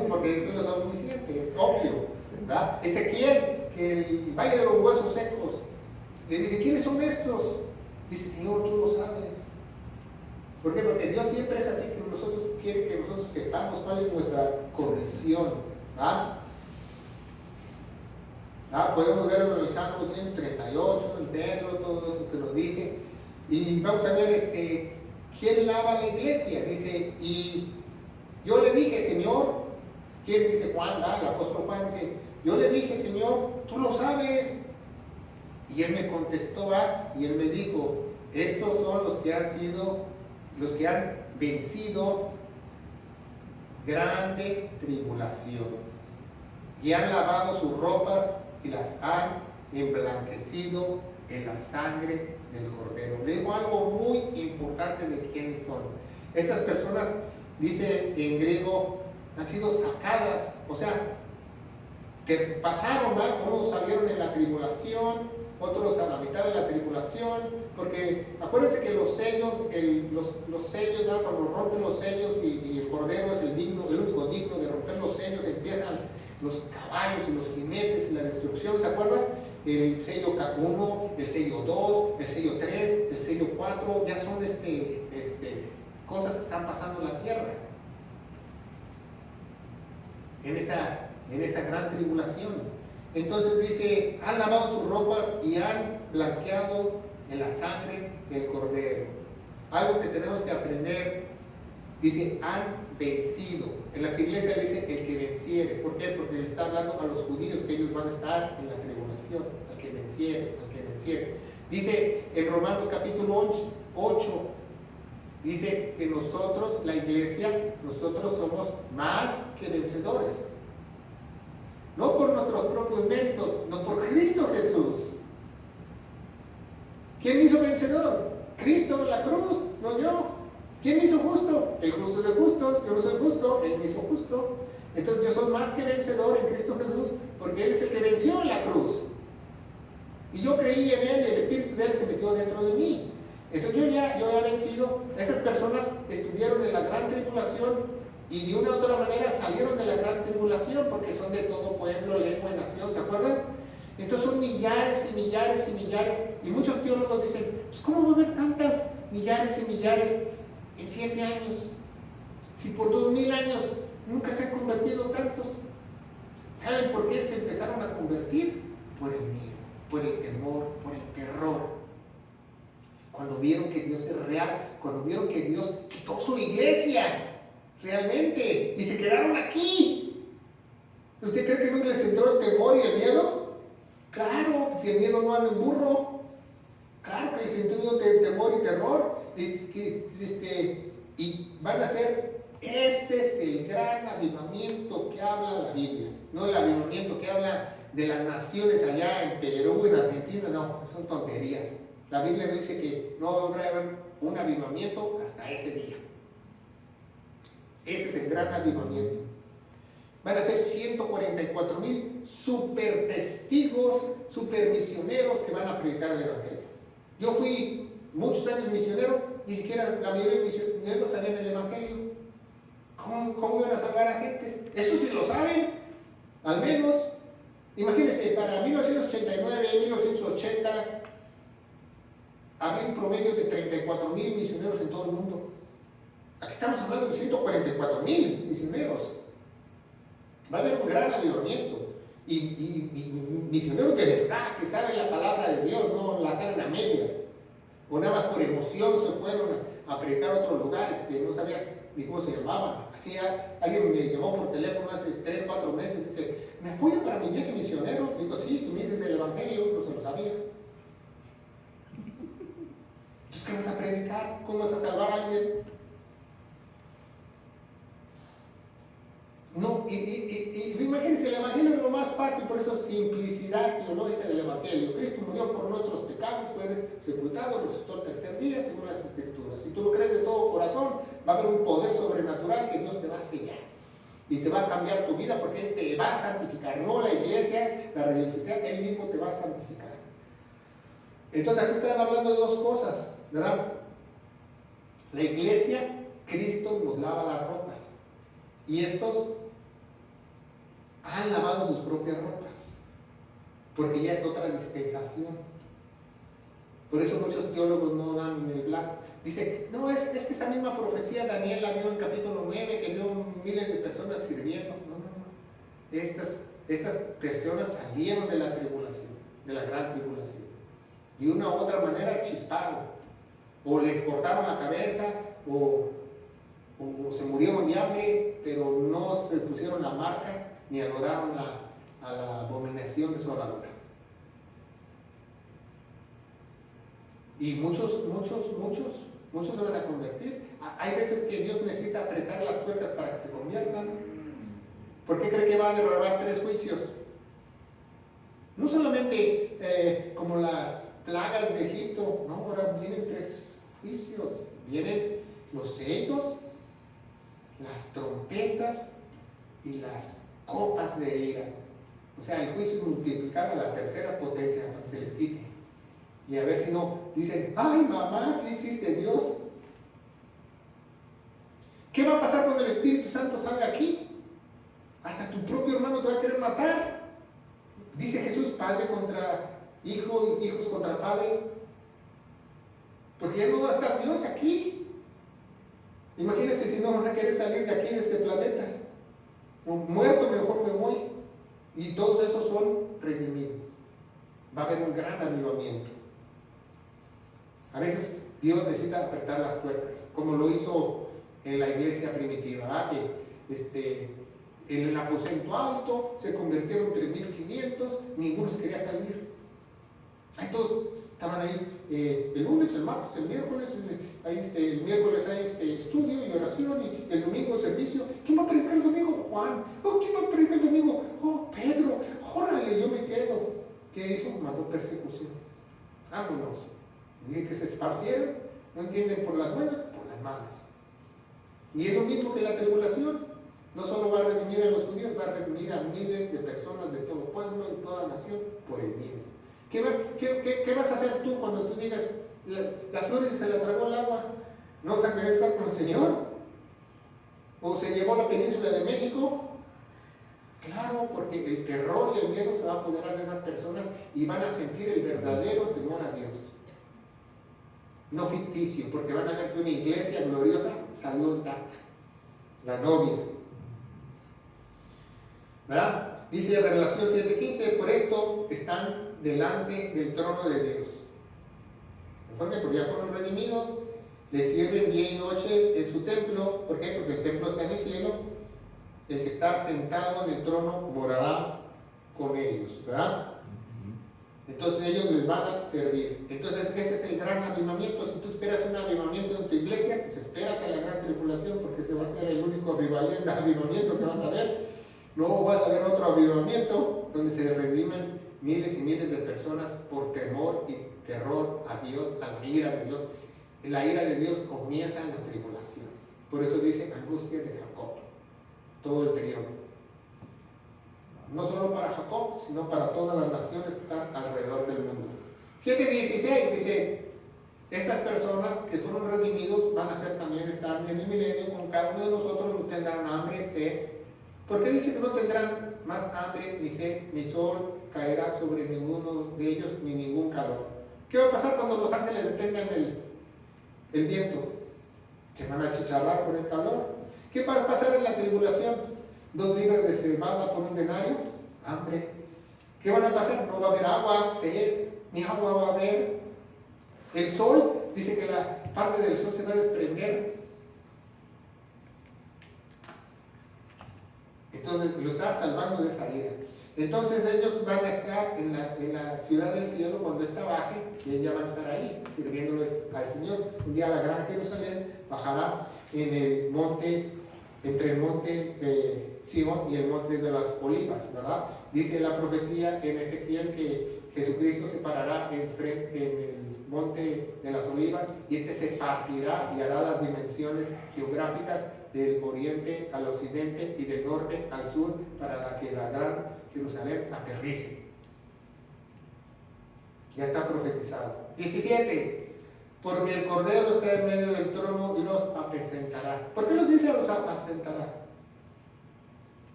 porque Dios es omnisciente, es obvio, ¿verdad? Ezequiel, que el valle de los huesos secos, le dice, ¿quiénes son estos? Dice, Señor, tú lo sabes. ¿Por qué? Porque Dios siempre es así, que nosotros quiere que nosotros sepamos cuál es nuestra condición. Podemos verlo en el Salmo 138, entenderlo, todo eso que nos dice. Y vamos a ver quién lava la iglesia. Dice, y yo le dije, Señor, ¿quién dice? Juan, el apóstol Juan dice, yo le dije, Señor, tú lo sabes. Y él me contestó, y él me dijo, estos son los que han vencido grande tribulación y han lavado sus ropas y las han emblanquecido en la sangre del Cordero. Le digo algo muy importante de quiénes son. Esas personas, dice en griego, han sido sacadas, o sea, que pasaron, unos salieron en la tribulación, otros a la mitad de la tribulación, porque acuérdense que los sellos, los sellos, cuando rompen los sellos y el Cordero es el único digno de romper los sellos, empiezan los caballos y los jinetes y la destrucción, ¿se acuerdan? El sello 1, el sello 2, el sello 3, el sello 4, ya son cosas que están pasando en la tierra. En esa gran tribulación. Entonces dice, han lavado sus ropas y han blanqueado en la sangre del Cordero. Algo que tenemos que aprender, dice, han vencido. En las iglesias dice, el que venciere. ¿Por qué? Porque le está hablando a los judíos que ellos van a estar en la tribulación. Al que venciere, al que venciere. Dice en Romanos capítulo 8, dice que nosotros, la iglesia, nosotros somos más que vencedores. No por nuestros propios méritos, no por Cristo Jesús. ¿Quién me hizo vencedor? Cristo en la cruz, no yo. ¿Quién me hizo justo? El justo de justos, yo no soy justo, Él me hizo justo. Entonces yo soy más que vencedor en Cristo Jesús, porque Él es el que venció en la cruz. Y yo creí en Él y el Espíritu de Él se metió dentro de mí. Entonces yo ya he vencido. Esas personas estuvieron en la gran tribulación y de una u otra manera salieron de la gran tribulación, porque son de todo pueblo, lengua y nación, ¿se acuerdan? Entonces son millares y millares y millares, y muchos teólogos dicen, pues ¿cómo va a haber tantas millares y millares en 7 años? Si por 2000 años nunca se han convertido tantos. ¿Saben por qué se empezaron a convertir? Por el miedo, por el temor, por el terror. Cuando vieron que Dios es real, cuando vieron que Dios quitó su iglesia realmente, y se quedaron aquí. ¿Usted cree que no les entró el temor y el miedo? Claro, si el miedo no anda en burro. Claro que les entró temor y terror. Y van a ser, ese es el gran avivamiento que habla la Biblia. No el avivamiento que habla de las naciones allá en Perú, en Argentina, no, son tonterías. La Biblia dice que no va a haber un avivamiento hasta ese día. Ese es el gran avivamiento. Van a ser 144,000 super testigos, super misioneros que van a predicar el Evangelio. Yo fui muchos años misionero, ni siquiera la mayoría de misioneros sabían el Evangelio. ¿Cómo iban a salvar a gentes? Esto sí lo saben, al menos. Imagínense, para 1989, 1980, había un promedio de 34,000 misioneros en todo el mundo. Aquí estamos hablando de 144,000 misioneros. Va a haber un gran avivamiento. Y misioneros de verdad que saben la palabra de Dios, no la saben a medias. O nada más por emoción se fueron a predicar a otros lugares que no sabían ni cómo se llamaban. Así alguien me llamó por teléfono hace 3 o 4 meses y dice, ¿me apoya para mi viaje misionero? Digo, sí, si me dices el Evangelio, no se lo sabía. Entonces, ¿qué vas a predicar? ¿Cómo vas a salvar a alguien? No, imagínense, el Evangelio es lo más fácil, por eso simplicidad teológica del Evangelio. Cristo murió por nuestros pecados, fue sepultado, resucitó el 3er día, según las Escrituras. Si tú lo crees de todo corazón, va a haber un poder sobrenatural que Dios te va a sellar y te va a cambiar tu vida, porque Él te va a santificar, no la iglesia, la religiosidad, Él mismo te va a santificar. Entonces aquí están hablando de 2 cosas, ¿verdad? La iglesia, Cristo nos lava las ropas, y estos han lavado sus propias ropas, porque ya es otra dispensación. Por eso muchos teólogos no dan en el blanco. Dice, no, es que esa misma profecía Daniel la vio en capítulo 9, que vio miles de personas sirviendo. No. Estas personas salieron de la tribulación, de la gran tribulación. De una u otra manera chisparon. O les cortaron la cabeza, o se murieron de hambre, pero no se pusieron la marca, ni adoraron a la abominación de su adoración. Y muchos se van a convertir. Hay veces que Dios necesita apretar las puertas para que se conviertan. ¿Por qué cree que va a derramar 3 juicios? No solamente como las plagas de Egipto, no, ahora vienen 3 juicios. Vienen los sellos, las trompetas y las copas de ira. O sea, el juicio es multiplicado a la 3ª potencia para que se les quite. Y a ver si no dicen, ay mamá, sí existe Dios. ¿Qué va a pasar cuando el Espíritu Santo salga aquí? Hasta tu propio hermano te va a querer matar. Dice Jesús, padre contra hijo, hijos contra padre. Porque ya no va a estar Dios aquí. Imagínense si no van a querer salir de aquí, de este planeta. Muerto mejor me voy. Y todos esos son redimidos. Va a haber un gran avivamiento. A veces Dios necesita apretar las puertas, como lo hizo en la iglesia primitiva, que en el aposento alto se convirtieron 3.500, ninguno se quería salir. Ahí todos estaban ahí el lunes, el martes, el miércoles, el miércoles hay estudio y oración, y el domingo servicio. ¿Quién va a predicar el domingo? Juan. Oh, ¿quién va a predicar el domingo? Oh, Pedro. Órale, yo me quedo. ¿Qué hizo? Mandó persecución. Vámonos. Dije que se esparcieron, no entienden por las buenas, por las malas. Y es lo mismo que la tribulación. No solo va a redimir a los judíos, va a redimir a miles de personas de todo pueblo y toda nación por el miedo. ¿Qué vas a hacer tú cuando tú digas, la flor se la tragó el agua? ¿No vas a querer estar con el Señor? ¿O se llevó la península de México? Claro, porque el terror y el miedo se va a apoderar de esas personas y van a sentir el verdadero temor a Dios. No ficticio, porque van a ver que una iglesia gloriosa salió intacta. La novia. ¿Verdad? Dice Revelación 7:15, por esto están delante del trono de Dios. Porque ya fueron redimidos, le sirven día y noche en su templo. ¿Por qué? Porque el templo está en el cielo. El que está sentado en el trono morará con ellos, ¿verdad? Entonces ellos les van a servir. Entonces ese es el gran avivamiento. Si tú esperas un avivamiento en tu iglesia, pues espérate a la gran tribulación, porque ese va a ser el único avivamiento que vas a ver. No vas a ver otro avivamiento donde se redimen miles y miles de personas por temor y terror a Dios, a la ira de Dios. La ira de Dios comienza en la tribulación. Por eso dice angustia de Jacob, todo el periodo. No solo para Jacob, sino para todas las naciones que están alrededor del mundo. 7:16 dice, estas personas que fueron redimidos van a ser también, estar en el milenio con cada uno de nosotros, no tendrán hambre, sed. ¿Por qué dice que no tendrán más hambre ni sed, ni sol caerá sobre ninguno de ellos, ni ningún calor? ¿Qué va a pasar cuando los ángeles detengan el viento? Se van a achicharrar por el calor. ¿Qué va a pasar en la tribulación? 2 libras de cebada por un denario, hambre. ¿Qué van a pasar? No va a haber agua, sed, ni agua va a haber. El sol, dice que la parte del sol se va a desprender. Entonces lo está salvando de esa ira. Entonces ellos van a estar en la ciudad del cielo cuando ésta baje, y ellos van a estar ahí sirviéndoles al Señor. Un día la gran Jerusalén bajará en el monte, entre el monte Sion y el monte de las Olivas, ¿verdad? Dice la profecía en Ezequiel que Jesucristo se parará en el monte de las Olivas, y se partirá y hará las dimensiones geográficas del oriente al occidente y del norte al sur, para que la gran Jerusalén aterrice. Ya está profetizado. 17. Porque el Cordero está en medio del trono y los apacentará. ¿Por qué los dice los apacentará?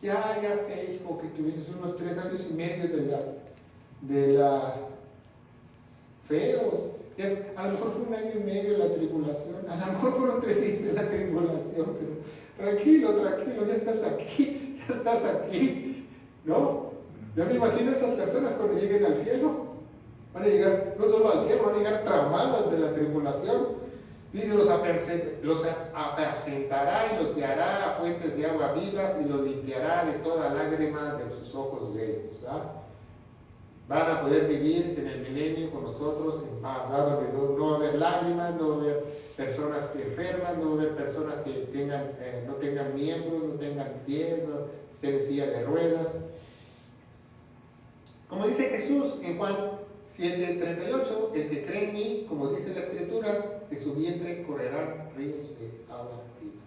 Ya sé, hijo, que tuviste unos 3 años y medio de la feos. A lo mejor fue un año y medio la tribulación, a lo mejor fueron 3 días en la tribulación, pero tranquilo, ya estás aquí, ¿no? Ya me imagino a esas personas cuando lleguen al cielo, van a llegar no solo al cielo, van a llegar traumadas de la tribulación. Dice, los apacentará y los guiará a fuentes de agua vivas y los limpiará de toda lágrima de sus ojos de ellos, ¿verdad? Van a poder vivir en el milenio con nosotros en paz, ¿verdad? Donde no va a haber lágrimas, no va a haber personas que enferman, no va a haber personas que no tengan miembros, no tengan pies, no estén en silla de ruedas. Como dice Jesús en Juan 7:38, el que cree en mí, como dice la Escritura, de su vientre correrán ríos de agua viva.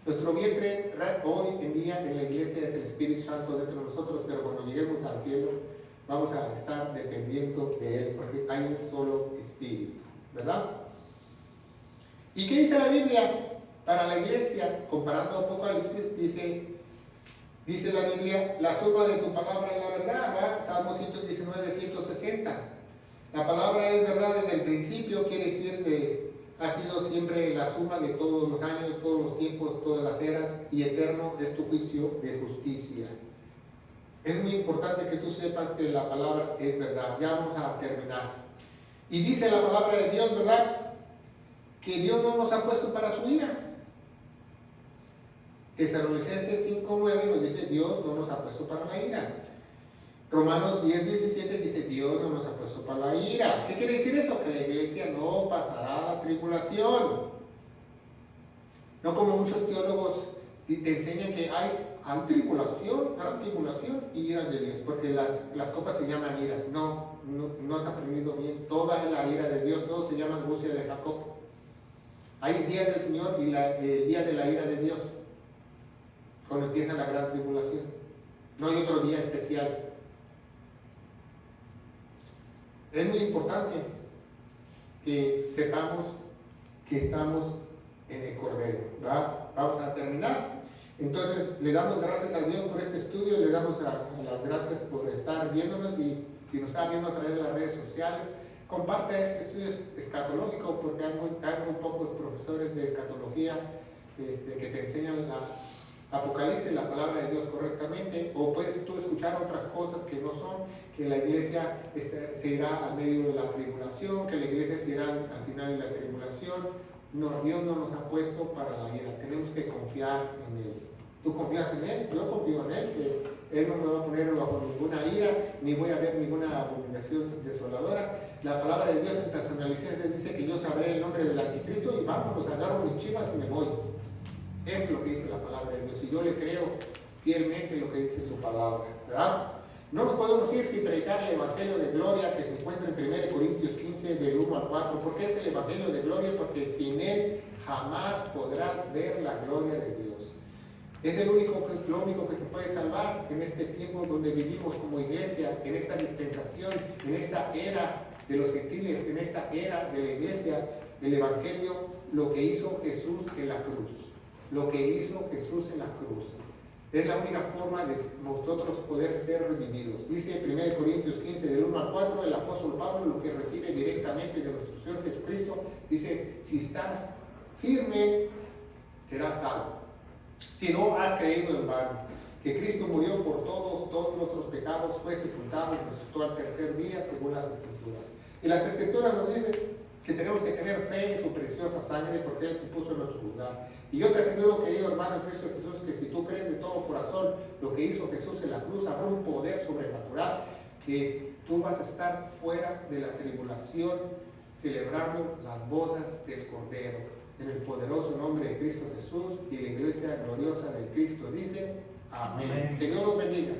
Nuestro vientre hoy en día en la iglesia es el Espíritu Santo dentro de nosotros, pero cuando lleguemos al cielo vamos a estar dependiendo de Él, porque hay un solo Espíritu, ¿verdad? ¿Y qué dice la Biblia para la iglesia? Comparando Apocalipsis, dice la Biblia, la suma de tu palabra es la verdad, ¿verdad? Salmo 119, 160. La palabra es verdad desde el principio, quiere decir ha sido siempre la suma de todos los años, todos los tiempos, todas las eras, y eterno es tu juicio de justicia. Es muy importante que tú sepas que la palabra es verdad. Ya vamos a terminar. Y dice la palabra de Dios, ¿verdad? Que Dios no nos ha puesto para su ira. Tesalonicenses 5:9 nos dice, Dios no nos ha puesto para la ira. Romanos 10:17 dice, Dios no nos ha puesto para la ira. ¿Qué quiere decir eso? Que la iglesia no pasará la tribulación. No como muchos teólogos te enseñan que hay tribulación, gran tribulación y ira de Dios, porque las copas se llaman iras. No has aprendido bien. Toda es la ira de Dios, todo se llama angustia de Jacob. Hay el día del Señor y el día de la ira de Dios, cuando empieza la gran tribulación. No hay otro día especial. Es muy importante que sepamos que estamos en el Cordero, ¿verdad? Vamos a terminar. Entonces, le damos gracias a Dios por este estudio, le damos las gracias por estar viéndonos, y si nos está viendo a través de las redes sociales, comparte este estudio escatológico, porque hay muy pocos profesores de escatología que te enseñan la Apocalipsis, la palabra de Dios correctamente, o puedes tú escuchar otras cosas que no son, que la iglesia se irá al medio de la tribulación, que la iglesia se irá al final de la tribulación. No, Dios no nos ha puesto para la ira, tenemos que confiar en Él. ¿Tú confías en Él? Yo confío en Él, que Él no me va a poner bajo ninguna ira, ni voy a ver ninguna abominación desoladora. La palabra de Dios en Tesalonicenses dice que yo sabré el nombre del anticristo y vámonos, agarro mis chivas y me voy. Es lo que dice la palabra de Dios, y yo le creo fielmente lo que dice su palabra, ¿verdad? No nos podemos ir sin predicar el Evangelio de Gloria que se encuentra en 1 Corintios 15, del 1 al 4. ¿Por qué es el Evangelio de Gloria? Porque sin él jamás podrás ver la gloria de Dios. Es lo único que te puede salvar en este tiempo donde vivimos como iglesia, en esta dispensación, en esta era de los gentiles, en esta era de la iglesia. El Evangelio, lo que hizo Jesús en la cruz. Lo que hizo Jesús en la cruz. Es la única forma de nosotros poder ser redimidos. Dice 1 Corintios 15, del 1 al 4, el apóstol Pablo, lo que recibe directamente de nuestro Señor Jesucristo, dice, si estás firme, serás salvo. Si no has creído en vano, que Cristo murió por todos nuestros pecados, fue sepultado y resucitó al tercer día, según las Escrituras. Y las Escrituras nos dicen que tenemos que tener fe en su preciosa sangre, porque Él se puso en nuestro lugar. Y yo te aseguro, querido hermano en Cristo Jesús, que si tú crees de todo corazón lo que hizo Jesús en la cruz, habrá un poder sobrenatural, que tú vas a estar fuera de la tribulación, celebrando las bodas del Cordero, en el poderoso nombre de Cristo Jesús. Y la iglesia gloriosa de Cristo dice, amén. Que Dios los bendiga.